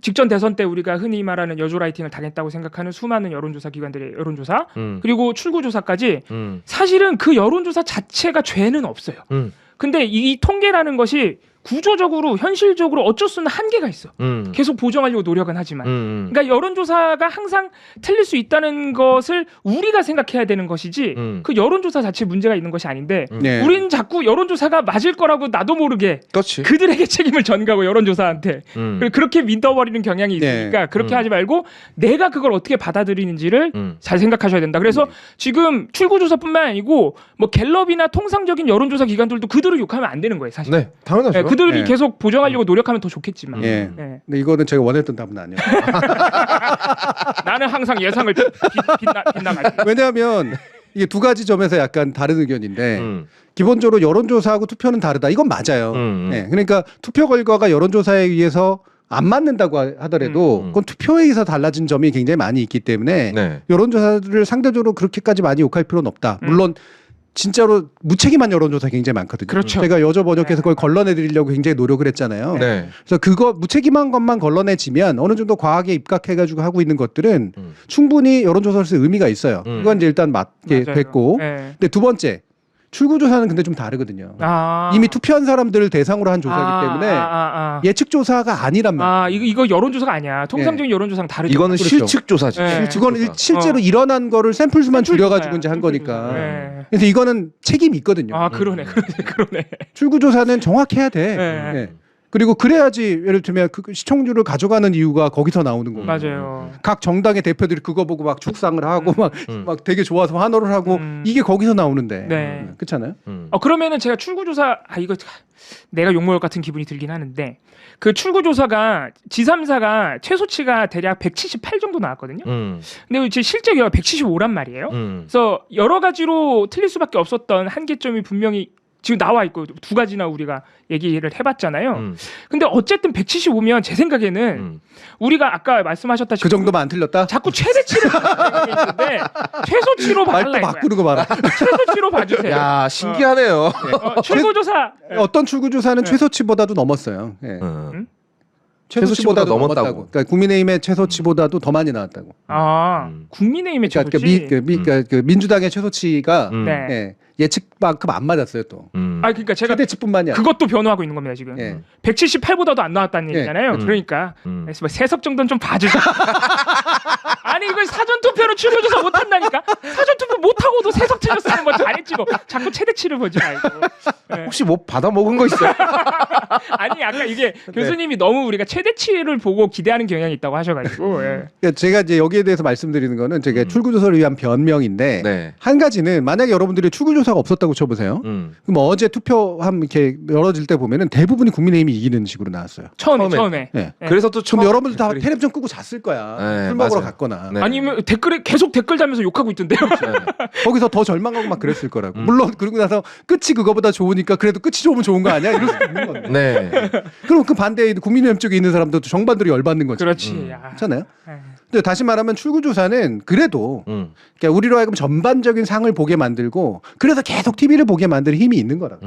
Speaker 3: 직전 대선 때 우리가 흔히 말하는 여조 라이팅을 당했다고 생각하는 수많은 여론조사 기관들의 여론조사 그리고 출구조사까지 사실은 그 여론조사 자체가 죄는 없어요. 근데 이 통계라는 것이 구조적으로 현실적으로 어쩔 수 없는 한계가 있어. 계속 보정하려고 노력은 하지만. 그러니까 여론조사가 항상 틀릴 수 있다는 것을 우리가 생각해야 되는 것이지 그 여론조사 자체 문제가 있는 것이 아닌데
Speaker 1: 네.
Speaker 3: 우리는 자꾸 여론조사가 맞을 거라고 나도 모르게
Speaker 2: 그렇지.
Speaker 3: 그들에게 책임을 전가고 여론조사한테 그렇게 믿어버리는 경향이 있으니까
Speaker 1: 네.
Speaker 3: 그렇게 하지 말고 내가 그걸 어떻게 받아들이는지를 잘 생각하셔야 된다. 그래서 지금 출구조사뿐만 아니고 뭐 갤럽이나 통상적인 여론조사 기관들도 그들을 욕하면 안 되는 거예요, 사실.
Speaker 2: 네, 당연하죠.
Speaker 3: 그들이
Speaker 1: 네.
Speaker 3: 계속 보정하려고 노력하면 더 좋겠지만.
Speaker 1: 예.
Speaker 3: 네.
Speaker 1: 근데 이거는 제가 원했던 답은 아니에요.
Speaker 3: 나는 항상 예상을 빗나가지.
Speaker 1: 왜냐하면 이게 두 가지 점에서 약간 다른 의견인데 기본적으로 여론조사하고 투표는 다르다. 이건 맞아요. 네. 그러니까 투표 결과가 여론조사에 의해서 안 맞는다고 하더라도 그건 투표에 의해서 달라진 점이 굉장히 많이 있기 때문에
Speaker 2: 네.
Speaker 1: 여론조사를 상대적으로 그렇게까지 많이 욕할 필요는 없다. 물론 진짜로 무책임한 여론조사 굉장히 많거든요.
Speaker 3: 그렇죠.
Speaker 1: 제가 여저 번역해서 그걸 걸러내드리려고 굉장히 노력을 했잖아요.
Speaker 2: 네.
Speaker 1: 그래서 그거 무책임한 것만 걸러내지면 어느 정도 과학에 입각해가지고 하고 있는 것들은 충분히 여론조사로서 의미가 있어요. 그건 이제 일단 맞게
Speaker 3: 맞아요.
Speaker 1: 됐고.
Speaker 3: 네.
Speaker 1: 근데 두 번째 출구조사는 근데 좀 다르거든요.
Speaker 3: 아.
Speaker 1: 이미 투표한 사람들을 대상으로 한 조사이기 때문에 예측조사가 아니란 말이에요.
Speaker 3: 이거 여론조사가 아니야. 통상적인 여론조사랑 다르죠.
Speaker 2: 이거는
Speaker 1: 그렇죠.
Speaker 2: 실측조사지.
Speaker 3: 네.
Speaker 1: 그건 실제로 일어난 거를 샘플수만
Speaker 3: 샘플
Speaker 1: 줄여가지고
Speaker 3: 조사야.
Speaker 1: 이제 한
Speaker 3: 샘플
Speaker 1: 거니까.
Speaker 3: 조사. 네.
Speaker 1: 그래서 이거는 책임이 있거든요.
Speaker 3: 그러네.
Speaker 1: 출구조사는 정확해야 돼.
Speaker 3: 네.
Speaker 1: 네. 그리고 그래야지 예를 들면 그 시청률을 가져가는 이유가 거기서 나오는 거고.
Speaker 3: 맞아요.
Speaker 1: 각 정당의 대표들이 그거 보고 막 축상을 하고 막 되게 좋아서 환호를 하고 이게 거기서 나오는데.
Speaker 3: 네.
Speaker 1: 그렇잖아요.
Speaker 3: 그러면은 제가 출구조사 이거 내가 욕먹을 것 같은 기분이 들긴 하는데 그 출구조사가 지삼사가 최소치가 대략 178 정도 나왔거든요. 근데 이제 실제 결과 175란 말이에요. 그래서 여러 가지로 틀릴 수밖에 없었던 한계점이 분명히 지금 나와 있고 두 가지나 우리가 얘기를 해봤잖아요. 근데 어쨌든 175면 제 생각에는 우리가 아까 말씀하셨다시피
Speaker 1: 그 정도만 안 틀렸다?
Speaker 3: 자꾸 최대치를 있는데 최소치로
Speaker 1: 말도
Speaker 3: 봐달라
Speaker 1: 막 부르고 말아.
Speaker 3: 최소치로 봐주세요.
Speaker 2: 야 신기하네요.
Speaker 3: 출구조사
Speaker 1: 어떤 출구조사는 최소치보다도 넘었어요. 예. 최소치보다도
Speaker 2: 넘었다고.
Speaker 1: 넘었다고. 그러니까 국민의힘의 최소치보다도 더 많이 나왔다고.
Speaker 3: 국민의힘의
Speaker 1: 그러니까
Speaker 3: 최소치.
Speaker 1: 그 민주당의 최소치가
Speaker 3: 네.
Speaker 1: 예측만큼 안 맞았어요 또.
Speaker 3: 그러니까 제가
Speaker 1: 최대치뿐만이 아니라.
Speaker 3: 그것도 변호하고 있는 겁니다 지금.
Speaker 1: 예.
Speaker 3: 178보다도 안 나왔다는 얘기잖아요. 그러니까 그래서 세석 정도는 좀 봐주자. 아니 이걸 사전 투표로 출구조사 못 한다니까. 사전 투표 못 하고도 세석 틀렸으면 뭐 잘했지 뭐. 자꾸 최대치를 보지 말고. 예.
Speaker 2: 혹시 뭐 받아 먹은 거 있어요?
Speaker 3: 아니 아까 이게 교수님이 너무 우리가 최대치를 보고 기대하는 경향이 있다고 하셔가지고. 예.
Speaker 1: 그러니까 제가 이제 여기에 대해서 말씀드리는 거는 제가 출구조사를 위한 변명인데
Speaker 2: 네.
Speaker 1: 한 가지는 만약에 여러분들이 출구조사가 없었다고 쳐보세요. 그럼 어제 투표함 이렇게 열어질 때 보면은 대부분이 국민의힘이 이기는 식으로 나왔어요.
Speaker 3: 처음에.
Speaker 1: 네.
Speaker 3: 예.
Speaker 2: 그래서 또
Speaker 1: 그럼
Speaker 2: 처음
Speaker 1: 여러분들 다
Speaker 2: 댓글이-
Speaker 1: 텔레비전 끄고 잤을 거야.
Speaker 2: 네,
Speaker 1: 술 먹으러
Speaker 2: 맞아요.
Speaker 1: 갔거나.
Speaker 2: 네.
Speaker 3: 아니면 댓글에 계속 댓글 달면서 욕하고 있던데요.
Speaker 1: 거기서 더 절망하고 막 그랬을 거라고. 물론 그러고 나서 끝이 그거보다 좋으니까 그래도 끝이 좋으면 좋은 거 아니야? 이럴 수도 있는 건데.
Speaker 2: 네.
Speaker 1: 그럼 그 반대에 국민의힘 쪽에 있는 사람들도 정반대로 열받는 거죠.
Speaker 3: 그렇지. 야.
Speaker 1: 그렇잖아요.
Speaker 3: 예.
Speaker 1: 근데 다시 말하면 출구조사는 그래도 그러니까 우리로 하여금 전반적인 상을 보게 만들고 그래서 계속 TV를 보게 만드는 힘이 있는 거라고.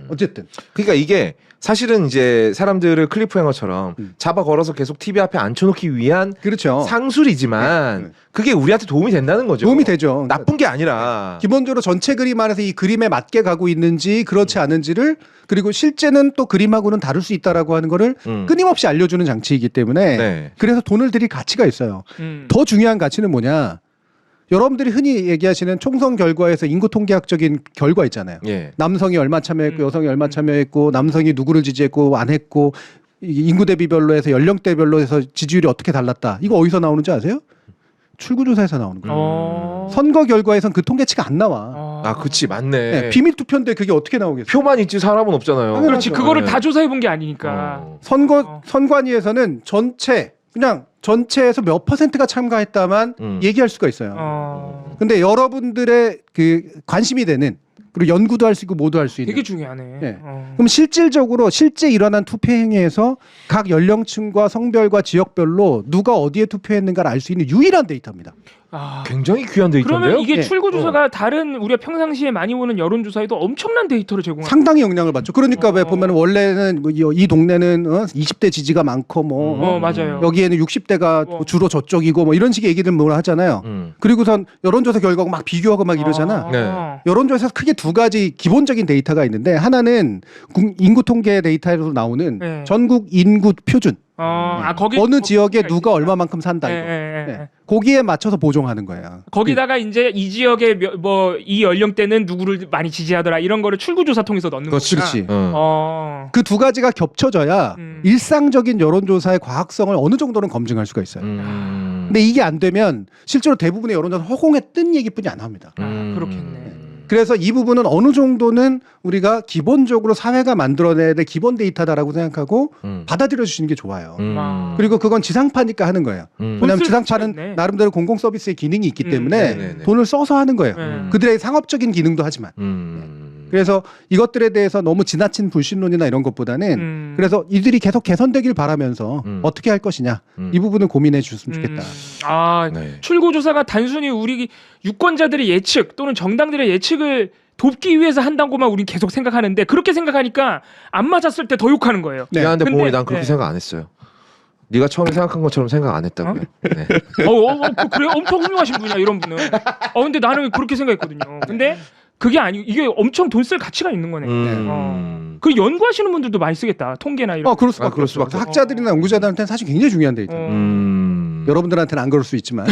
Speaker 1: 어쨌든.
Speaker 2: 그러니까 이게 사실은 이제 사람들을 클리프행어처럼 잡아 걸어서 계속 TV 앞에 앉혀놓기 위한
Speaker 1: 그렇죠.
Speaker 2: 상술이지만 그게 우리한테 도움이 된다는 거죠.
Speaker 1: 도움이 되죠.
Speaker 2: 나쁜 게 아니라.
Speaker 1: 기본적으로 전체 그림 안에서 이 그림에 맞게 가고 있는지 그렇지 않은지를 그리고 실제는 또 그림하고는 다를 수 있다라고 하는 거를 끊임없이 알려주는 장치이기 때문에
Speaker 2: 네.
Speaker 1: 그래서 돈을 들일 가치가 있어요. 더 중요한 가치는 뭐냐? 여러분들이 흔히 얘기하시는 총선 결과에서 인구 통계학적인 결과 있잖아요.
Speaker 2: 예.
Speaker 1: 남성이 얼마 참여했고 여성이 얼마 참여했고 남성이 누구를 지지했고 안 했고 인구 대비별로 해서 연령대별로 해서 지지율이 어떻게 달랐다. 이거 어디서 나오는지 아세요? 출구조사에서 나오는 거예요. 선거 결과에선 그 통계치가 안 나와.
Speaker 2: 아, 그치, 맞네.
Speaker 1: 네, 비밀 투표인데 그게 어떻게 나오겠어요?
Speaker 2: 표만 있지 사람은 없잖아요.
Speaker 3: 그렇지. 그거를
Speaker 2: 네.
Speaker 3: 다 조사해 본 게 아니니까.
Speaker 1: 선관위에서는 그냥 전체에서 몇 %가 참가했다만 얘기할 수가 있어요. 근데 여러분들의 그 관심이 되는 그리고 연구도 할 수 있고 모두 할 수 있는.
Speaker 3: 되게 중요하네.
Speaker 1: 네. 그럼 실질적으로 실제 일어난 투표 행위에서 각 연령층과 성별과 지역별로 누가 어디에 투표했는가를 알 수 있는 유일한 데이터입니다.
Speaker 2: 굉장히 귀한 데이터인데요.
Speaker 3: 그러면 이게
Speaker 1: 네.
Speaker 3: 출구조사가 다른 우리가 평상시에 많이 보는 여론조사에도 엄청난 데이터를 제공하는.
Speaker 1: 상당히 영향을 받죠. 그러니까 왜 보면 원래는 뭐 이 동네는 20대 지지가 많고 뭐
Speaker 3: 맞아요.
Speaker 1: 여기에는 60대가 주로 저쪽이고 뭐 이런 식의 얘기들 뭐라 하잖아요. 그리고선 여론조사 결과가 막 비교하고 막 이러잖아.
Speaker 2: 네.
Speaker 1: 여론조사에서 크게 두 가지 기본적인 데이터가 있는데 하나는 인구 통계 데이터에서 나오는
Speaker 3: 네.
Speaker 1: 전국 인구 표준.
Speaker 3: 거기
Speaker 1: 어느 지역에
Speaker 3: 거기가
Speaker 1: 누가
Speaker 3: 있으니까.
Speaker 1: 얼마만큼 산다 이거.
Speaker 3: 네.
Speaker 1: 거기에 맞춰서 보정하는 거야.
Speaker 3: 거기다가 이제 이 지역의 뭐 이 연령대는 누구를 많이 지지하더라 이런 거를 출구조사 통해서 넣는 거구나.
Speaker 1: 그렇지.
Speaker 3: 어.
Speaker 1: 그 두 가지가 겹쳐져야 일상적인 여론조사의 과학성을 어느 정도는 검증할 수가 있어요. 근데 이게 안 되면 실제로 대부분의 여론조사 허공에 뜬 얘기뿐이 안 나옵니다.
Speaker 3: 그렇겠네.
Speaker 1: 그래서 이 부분은 어느 정도는 우리가 기본적으로 사회가 만들어내야 될 기본 데이터다라고 생각하고 받아들여 주시는 게 좋아요. 그리고 그건 지상파니까 하는 거예요. 왜냐하면
Speaker 3: 쓸
Speaker 1: 지상파는
Speaker 3: 가치가 있네.
Speaker 1: 나름대로 공공 서비스의 기능이 있기 때문에
Speaker 2: 네네네.
Speaker 1: 돈을 써서 하는 거예요.
Speaker 3: 네.
Speaker 1: 그들의 상업적인 기능도 하지만. 그래서 이것들에 대해서 너무 지나친 불신론이나 이런 것보다는 그래서 이들이 계속 개선되길 바라면서 어떻게 할 것이냐 이 부분을 고민해 주셨으면 좋겠다.
Speaker 2: 네.
Speaker 3: 출구조사가 단순히 우리 유권자들의 예측 또는 정당들의 예측을 돕기 위해서 한다고만 우린 계속 생각하는데 그렇게 생각하니까 안 맞았을 때 더 욕하는 거예요.
Speaker 1: 네.
Speaker 2: 미안한데
Speaker 3: 근데-
Speaker 2: 봉원이 난 그렇게
Speaker 3: 네.
Speaker 2: 생각 안 했어요. 네가 처음에 생각한 것처럼 생각 안 했다고요. 네.
Speaker 3: 그래 엄청 훌륭하신 분이야 이런 분은. 근데 나는 그렇게 생각했거든요. 근데 그게 아니고 이게 엄청 돈 쓸 가치가 있는 거네. 그 연구하시는 분들도 많이 쓰겠다. 통계나 이런.
Speaker 1: 그럴 수밖에
Speaker 2: 그럴
Speaker 1: 없어.
Speaker 2: 수밖에
Speaker 1: 학자들이나 연구자들한테는 사실 굉장히 중요한 데이터. 여러분들한테는 안 그럴 수 있지만.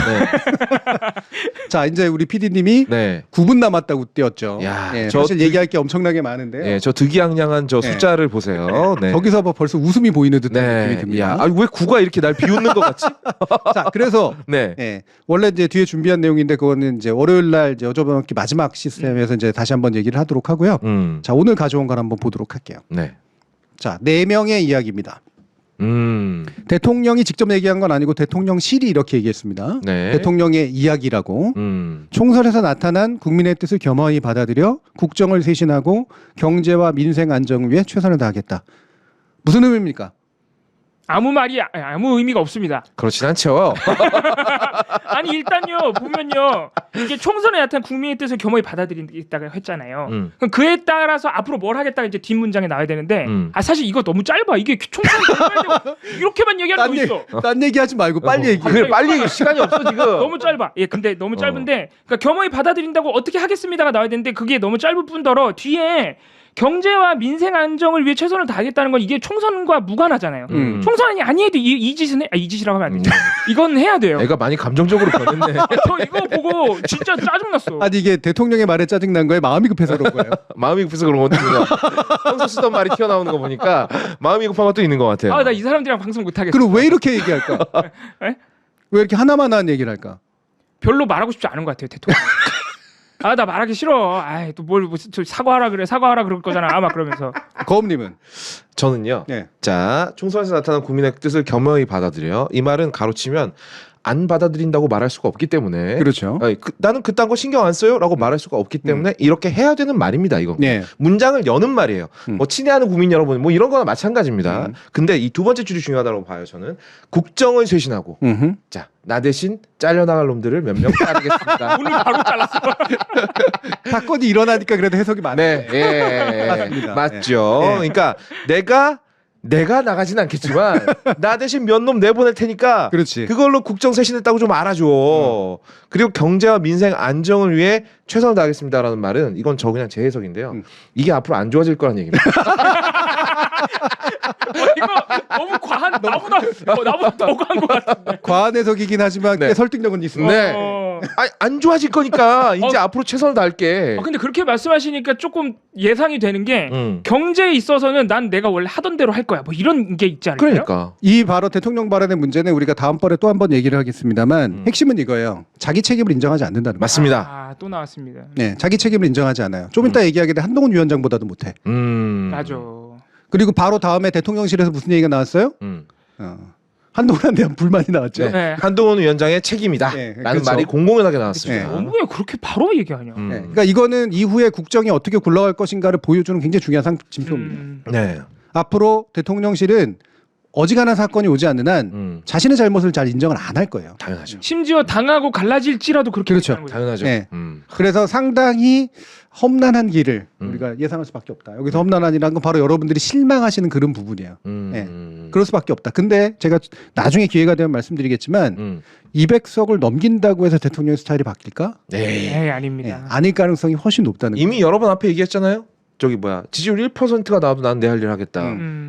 Speaker 1: 자, 이제 우리 PD님이
Speaker 2: 네.
Speaker 1: 9분 남았다고 띄웠죠.
Speaker 2: 야,
Speaker 1: 예,
Speaker 2: 저
Speaker 1: 사실 얘기할 게 엄청나게 많은데요.
Speaker 2: 저 득이양양한 저 숫자를 보세요. 네.
Speaker 1: 저기서 벌써 웃음이 보이는 듯한 느낌이
Speaker 2: 네.
Speaker 1: 듭니다.
Speaker 2: 야, 왜 구가 이렇게 날 비웃는 것 같지?
Speaker 1: 자, 그래서
Speaker 2: 네.
Speaker 1: 원래 이제 뒤에 준비한 내용인데 그거는 이제 월요일 날 이제 여쭤보기 마지막 시스템에서 이제 다시 한번 얘기를 하도록 하고요. 자, 오늘 가져온 걸 한번 보도록 할게요.
Speaker 2: 네.
Speaker 1: 자, 4명의 이야기입니다. 대통령이 직접 얘기한 건 아니고 대통령실이 이렇게 얘기했습니다.
Speaker 2: 네.
Speaker 1: 대통령의 이야기라고. 총선에서 나타난 국민의 뜻을 겸허히 받아들여 국정을 쇄신하고 경제와 민생 안정을 위해 최선을 다하겠다. 무슨 의미입니까?
Speaker 3: 아무 의미가 없습니다.
Speaker 2: 그렇진 않죠.
Speaker 3: 아니 일단요 보면요 이게 총선에 나타난 국민의 뜻을 겸허히 받아들이겠다고 했잖아요. 그럼 그에 따라서 앞으로 뭘 하겠다가 이제 뒷문장에 나와야 되는데 사실 이거 너무 짧아. 이게 총선 이렇게만 얘기하는 거 있어.
Speaker 1: 딴 얘기하지 말고 빨리 얘기해.
Speaker 2: 그래, 빨리 얘기해. 시간이 없어 지금.
Speaker 3: 너무 짧아. 예, 근데 너무 짧은데 그러니까 겸허히 받아들인다고 어떻게 하겠습니다가 나와야 되는데 그게 너무 짧을 뿐더러 뒤에 경제와 민생 안정을 위해 최선을 다하겠다는 건 이게 총선과 무관하잖아요. 총선이 아니해도 이 짓은 이 짓이라고 하면 안 되죠. 이건 해야 돼요.
Speaker 2: 애가 많이 감정적으로 변했네.
Speaker 3: 저 이거 보고 진짜 짜증났어.
Speaker 1: 아니 이게 대통령의 말에 짜증난 거예요? 마음이 급해서 그런 거예요?
Speaker 2: 마음이 급해서 그런 것도 있는 평소 쓰던 말이 튀어나오는 거 보니까 마음이 급한 것도 있는 것 같아요.
Speaker 3: 나 이 사람들이랑 방송 못 하겠어.
Speaker 1: 그럼 왜 이렇게 얘기할까? 왜 이렇게 하나만한 얘기를 할까?
Speaker 3: 별로 말하고 싶지 않은 것 같아요, 대통령. 나 말하기 싫어. 또 뭘 사과하라 그래. 사과하라 그럴 거잖아. 아마 그러면서.
Speaker 1: 거음님은?
Speaker 2: 저는요.
Speaker 1: 네.
Speaker 2: 자, 총선에서 나타난 국민의 뜻을 겸허히 받아들여. 이 말은 가로치면 안 받아들인다고 말할 수가 없기 때문에.
Speaker 1: 그렇죠.
Speaker 2: 나는 그딴 거 신경 안 써요라고 말할 수가 없기 때문에 이렇게 해야 되는 말입니다. 이거.
Speaker 1: 네.
Speaker 2: 문장을 여는 말이에요. 뭐 친애하는 국민 여러분, 뭐 이런 거나 마찬가지입니다. 근데 이 두 번째 줄이 중요하다고 봐요. 저는 국정을 쇄신하고. 자, 나 대신 잘려나갈 놈들을 몇 명 자르겠습니다.
Speaker 3: 오늘 바로 잘랐어.
Speaker 1: 사건이 일어나니까 그래도 해석이 많아요.
Speaker 2: 네,
Speaker 1: 맞습니다.
Speaker 2: 맞죠.
Speaker 1: 네.
Speaker 2: 그러니까 내가 나가진 않겠지만 나 대신 몇 놈 내보낼 테니까
Speaker 1: 그렇지.
Speaker 2: 그걸로 국정 쇄신했다고 좀 알아줘. 그리고 경제와 민생 안정을 위해 최선을 다하겠습니다라는 말은 이건 저 그냥 제 해석인데요. 이게 앞으로 안 좋아질 거란 얘기입니다.
Speaker 3: 이거 너무 과한 나보다 더 과한 것 같은데.
Speaker 1: 과한 해석이긴 하지만
Speaker 2: 네.
Speaker 1: 꽤 설득력은 있습니다.
Speaker 2: 네. 안 좋아질 거니까 이제 앞으로 최선을 다할게.
Speaker 3: 근데 그렇게 말씀하시니까 조금 예상이 되는 게 경제에 있어서는 난 내가 원래 하던 대로 할 거야. 뭐 이런 게 있지 않을까요?
Speaker 2: 그러니까.
Speaker 1: 이 바로 대통령 발언의 문제는 우리가 다음번에 또 한 번 얘기를 하겠습니다만 핵심은 이거예요. 자기 책임을 인정하지 않는다는 거예요.
Speaker 2: 맞습니다.
Speaker 3: 또 나왔습니다.
Speaker 1: 네, 자기 책임을 인정하지 않아요. 좀 이따 얘기하게 돼 한동훈 위원장보다도 못해.
Speaker 3: 맞아.
Speaker 1: 그리고 바로 다음에 대통령실에서 무슨 얘기가 나왔어요? 한동훈에 대한 불만이 나왔죠.
Speaker 3: 네.
Speaker 2: 한동훈 위원장의 책임이다.
Speaker 1: 네,
Speaker 2: 라는
Speaker 1: 그렇죠.
Speaker 2: 말이 공공연하게 나왔습니다.
Speaker 1: 네.
Speaker 3: 너무 왜 그렇게 바로 얘기하냐.
Speaker 1: 네, 그러니까 이거는 이후에 국정이 어떻게 굴러갈 것인가를 보여주는 굉장히 중요한 징표입니다.
Speaker 2: 네.
Speaker 1: 앞으로 대통령실은 어지간한 사건이 오지 않는 한 자신의 잘못을 잘 인정을 안 할 거예요.
Speaker 2: 당연하죠.
Speaker 3: 심지어 당하고 갈라질지라도 그렇게
Speaker 1: 그렇죠.
Speaker 3: 하는 거죠.
Speaker 2: 당연하죠.
Speaker 1: 네. 그래서 상당히 험난한 길을 우리가 예상할 수밖에 없다. 여기서 험난한이라는 건 바로 여러분들이 실망하시는 그런 부분이에요. 네. 그럴 수밖에 없다. 근데 제가 나중에 기회가 되면 말씀드리겠지만 200석을 넘긴다고 해서 대통령 스타일이 바뀔까?
Speaker 2: 네.
Speaker 3: 아닙니다.
Speaker 1: 네. 아닐 가능성이 훨씬 높다는
Speaker 2: 이미 여러 번 앞에 얘기했잖아요. 저기 지지율 1%가 나와도 난 내 할 일 하겠다.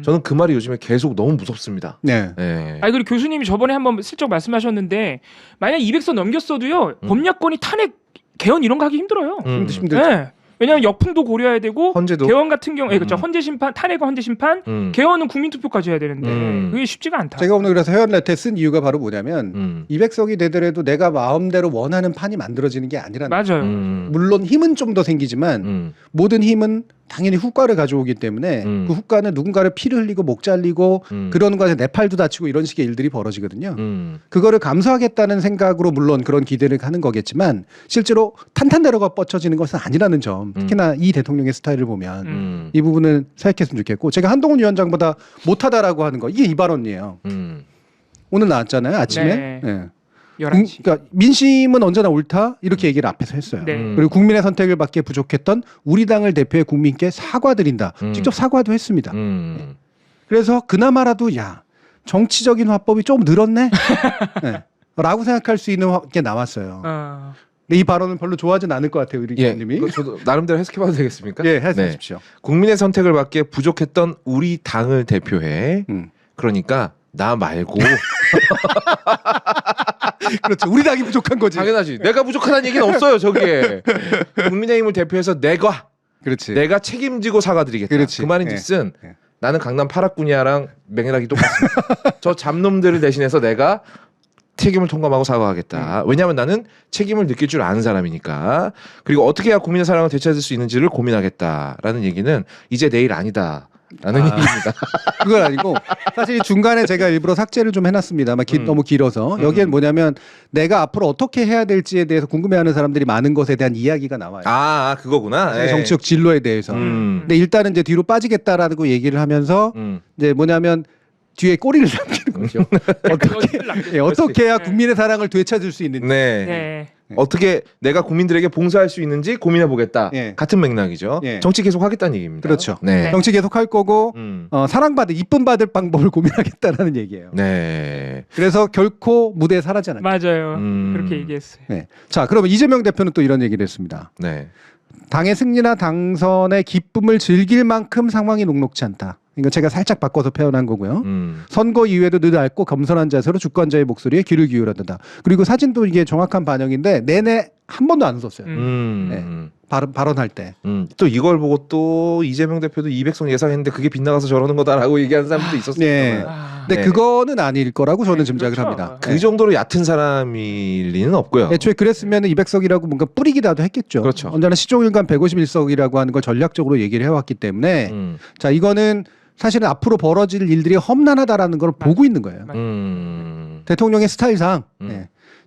Speaker 2: 저는 그 말이 요즘에 계속 너무 무섭습니다.
Speaker 1: 네.
Speaker 2: 네.
Speaker 3: 그리고 교수님이 저번에 한번 슬쩍 말씀하셨는데 만약 200석 넘겼어도 법약권이 탄핵 개헌 이런 거 하기 힘들어요.
Speaker 1: 힘들죠.
Speaker 3: 네. 왜냐하면 역풍도 고려해야 되고
Speaker 2: 헌재도
Speaker 3: 개헌 같은 경우에 그렇죠. 헌재 심판, 탄핵과 헌재 심판, 개헌은 국민투표까지 해야 되는데 그게 쉽지가 않다.
Speaker 1: 제가 오늘 그래서 회원 레터 쓴 이유가 바로 뭐냐면 200석이 되더라도 내가 마음대로 원하는 판이 만들어지는 게 아니라는
Speaker 3: 맞아요.
Speaker 1: 물론 힘은 좀 더 생기지만 모든 힘은 당연히 후과를 가져오기 때문에 그 후과는 누군가를 피를 흘리고 목 잘리고 그러는 과정에 내 팔도 다치고 이런 식의 일들이 벌어지거든요. 그거를 감수하겠다는 생각으로 물론 그런 기대를 하는 거겠지만 실제로 탄탄대로가 뻗쳐지는 것은 아니라는 점. 특히나 이 대통령의 스타일을 보면 이 부분은 생각했으면 좋겠고 제가 한동훈 위원장보다 못하다라고 하는 거 이게 이 발언이에요. 오늘 나왔잖아요. 아침에.
Speaker 3: 네.
Speaker 1: 네.
Speaker 3: 11시.
Speaker 1: 그러니까 민심은 언제나 옳다 이렇게 얘기를 앞에서 했어요.
Speaker 3: 네.
Speaker 1: 그리고 국민의 선택을 받기에 부족했던 우리 당을 대표해 국민께 사과드린다. 직접 사과도 했습니다. 그래서 그나마라도 정치적인 화법이 좀 늘었네. 네. 라고 생각할 수 있는 게 나왔어요. 근데 이 발언은 별로 좋아하진 않을 것 같아요, 우리
Speaker 2: 예,
Speaker 1: 기자님이.
Speaker 2: 그거 저도 나름대로 해석해봐도 되겠습니까?
Speaker 1: 예, 해주십시오.
Speaker 2: 국민의 선택을 받기에 부족했던 우리 당을 대표해. 그러니까 나 말고.
Speaker 1: 그렇죠. 우리 당이 부족한 거지.
Speaker 2: 당연하지. 내가 부족하다는 얘기는 없어요, 저기에. 국민의힘을 대표해서
Speaker 1: 그렇지.
Speaker 2: 내가 책임지고 사과드리겠다.
Speaker 1: 그렇지.
Speaker 2: 그 말인즉슨
Speaker 1: 예.
Speaker 2: 나는 강남 파락군이야랑 맥락이 똑같습니다. 저 잡놈들을 대신해서 내가 책임을 통감하고 사과하겠다. 왜냐하면 나는 책임을 느낄 줄 아는 사람이니까. 그리고 어떻게 해야 국민의 사랑을 되찾을 수 있는지를 고민하겠다라는 얘기는 이제 내일 아니다라는 얘기입니다.
Speaker 1: 그건 아니고 사실 중간에 제가 일부러 삭제를 좀 해놨습니다만 너무 길어서 여기엔 뭐냐면 내가 앞으로 어떻게 해야 될지에 대해서 궁금해하는 사람들이 많은 것에 대한 이야기가 나와요.
Speaker 2: 그거구나. 예.
Speaker 1: 정치적 진로에 대해서. 근데 일단은 이제 뒤로 빠지겠다라고 얘기를 하면서 이제 뭐냐면 뒤에 꼬리를 남기는 거죠. 어떻게 해야 국민의 사랑을 되찾을 수 있는지.
Speaker 2: 네. 어떻게 내가 국민들에게 봉사할 수 있는지 고민해 보겠다.
Speaker 1: 예.
Speaker 2: 같은 맥락이죠.
Speaker 1: 예.
Speaker 2: 정치 계속 하겠다는 얘기입니다.
Speaker 1: 그렇죠.
Speaker 2: 네.
Speaker 1: 정치 계속 할 거고 사랑받을 이쁨 받을 방법을 고민하겠다라는 얘기예요.
Speaker 2: 네.
Speaker 1: 그래서 결코 무대에 사라지 않았다.
Speaker 3: 맞아요. 그렇게 얘기했어요.
Speaker 1: 네. 자, 그러면 이재명 대표는 또 이런 얘기를 했습니다.
Speaker 2: 네.
Speaker 1: 당의 승리나 당선의 기쁨을 즐길 만큼 상황이 녹록지 않다. 이거 제가 살짝 바꿔서 표현한 거고요. 선거 이후에도 늘 앓고 겸손한 자세로 주권자의 목소리에 귀를 기울여야 된다. 그리고 사진도 이게 정확한 반영인데 내내 한 번도 안 웃었어요. 네. 발언할 때.
Speaker 2: 또 이걸 보고 또 이재명 대표도 200석 예상했는데 그게 빗나가서 저러는 거다라고 얘기하는 사람도 있었어요.
Speaker 1: 네. 근데 그거는 아닐 거라고 저는 짐작을
Speaker 3: 그렇죠.
Speaker 1: 합니다.
Speaker 2: 그 정도로 얕은 사람일 리는 없고요.
Speaker 1: 애초에 그랬으면 200석이라고 뭔가 뿌리기라도 했겠죠.
Speaker 2: 그렇죠.
Speaker 1: 언제나 시종일관 151석이라고 하는 걸 전략적으로 얘기를 해왔기 때문에 자, 이거는 사실은 앞으로 벌어질 일들이 험난하다라는 걸 보고 있는 거예요. 대통령의 스타일상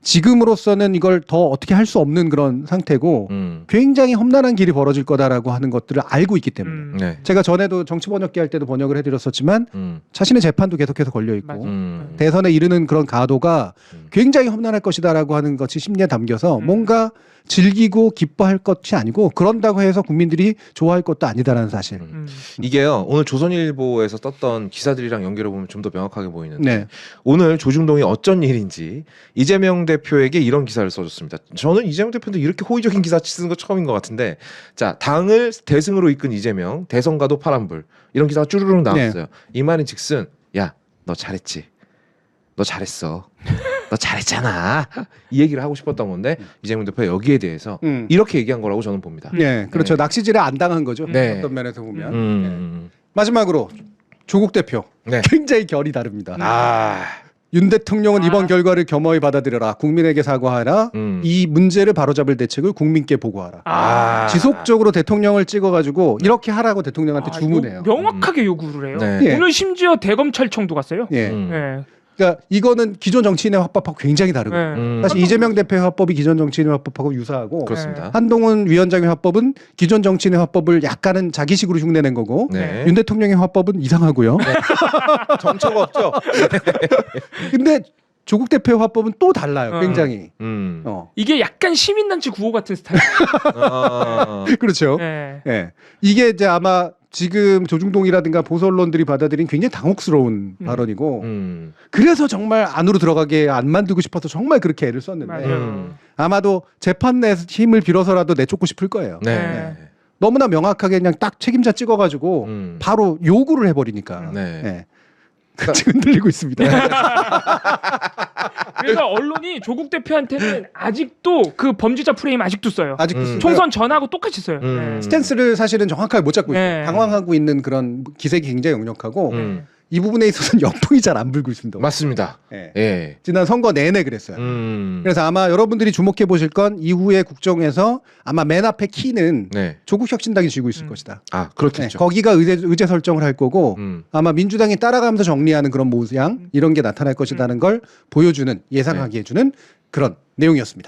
Speaker 1: 지금으로서는 이걸 더 어떻게 할 수 없는 그런 상태고 굉장히 험난한 길이 벌어질 거다라고 하는 것들을 알고 있기 때문에
Speaker 2: 네.
Speaker 1: 제가 전에도 정치 번역기 할 때도 번역을 해드렸었지만 자신의 재판도 계속해서 걸려 있고 대선에 이르는 그런 가도가 굉장히 험난할 것이다라고 하는 것이 심리에 담겨서 뭔가 즐기고 기뻐할 것이 아니고 그런다고 해서 국민들이 좋아할 것도 아니다라는 사실.
Speaker 2: 이게요. 오늘 조선일보에서 떴던 기사들이랑 연결해 보면 좀 더 명확하게 보이는데
Speaker 1: 네.
Speaker 2: 오늘 조중동이 어쩐 일인지 이재명 대표에게 이런 기사를 써줬습니다. 저는 이재명 대표도 이렇게 호의적인 기사 쓰는 거 처음인 것 같은데 자, 당을 대승으로 이끈 이재명 대선가도 파란불 이런 기사가 쭈르륵 나왔어요. 이 말인즉슨 야, 너 잘했지. 너 잘했어. 너 잘했잖아. 이 얘기를 하고 싶었던 건데 이재명 대표 여기에 대해서 이렇게 얘기한 거라고 저는 봅니다.
Speaker 1: 네, 그렇죠. 낚시질에 안 당한 거죠.
Speaker 2: 네.
Speaker 1: 어떤 면에서 보면. 네. 마지막으로 조국 대표
Speaker 2: 네.
Speaker 1: 굉장히 결이 다릅니다.
Speaker 2: 아,
Speaker 1: 윤 대통령은 이번 결과를 겸허히 받아들여라. 국민에게 사과하라. 이 문제를 바로잡을 대책을 국민께 보고하라. 지속적으로 대통령을 찍어가지고 이렇게 하라고 대통령한테 주문해요.
Speaker 3: 명확하게 요구를 해요.
Speaker 2: 네.
Speaker 1: 예.
Speaker 3: 오늘 심지어 대검찰청도 갔어요.
Speaker 1: 예.
Speaker 3: 예.
Speaker 1: 그러니까 이거는 기존 정치인의 화법하고 굉장히 다르거든요. 사실 이재명 대표의 화법이 기존 정치인의 화법하고 유사하고
Speaker 2: 그렇습니다.
Speaker 1: 한동훈 위원장의 화법은 기존 정치인의 화법을 약간은 자기식으로 흉내낸 거고
Speaker 2: 네.
Speaker 1: 윤 대통령의 화법은 이상하고요.
Speaker 2: 정처가 없죠.
Speaker 1: 근데 조국 대표의 화법은 또 달라요. 굉장히.
Speaker 3: 이게 약간 시민단체 구호 같은 스타일.
Speaker 1: 그렇죠.
Speaker 3: 네.
Speaker 1: 예. 이게 이제 아마 지금 조중동이라든가 보수 언론들이 받아들인 굉장히 당혹스러운 발언이고 그래서 정말 안으로 들어가게 안 만들고 싶어서 정말 그렇게 애를 썼는데
Speaker 3: 맞아요.
Speaker 1: 아마도 재판 내 힘을 빌어서라도 내쫓고 싶을 거예요.
Speaker 2: 네.
Speaker 1: 너무나 명확하게 그냥 딱 책임자 찍어가지고 바로 요구를 해버리니까
Speaker 2: 네.
Speaker 1: 예. 지금 흔들리고 있습니다.
Speaker 3: 그래서 언론이 조국 대표한테는 아직도 그 범죄자 프레임 아직도 써요.
Speaker 1: 아직도
Speaker 3: 총선 전하고 똑같이 써요. 네.
Speaker 1: 스탠스를 사실은 정확하게 못 잡고 있어요.
Speaker 3: 네.
Speaker 1: 당황하고 있는 그런 기색이 굉장히 역력하고
Speaker 2: 음.
Speaker 1: 이 부분에 있어서는 역풍이 잘 안 불고 있습니다.
Speaker 2: 맞습니다.
Speaker 1: 예.
Speaker 2: 예.
Speaker 1: 지난 선거 내내 그랬어요. 그래서 아마 여러분들이 주목해 보실 건 이후에 국정에서 아마 맨 앞에 키는
Speaker 2: 네.
Speaker 1: 조국 혁신당이 쥐고 있을 것이다.
Speaker 2: 아,
Speaker 1: 네,
Speaker 2: 그렇겠죠.
Speaker 1: 거기가 의제 설정을 할 거고 아마 민주당이 따라가면서 정리하는 그런 모양 이런 게 나타날 것이라는 걸 보여주는 예상하게 해주는 그런 내용이었습니다.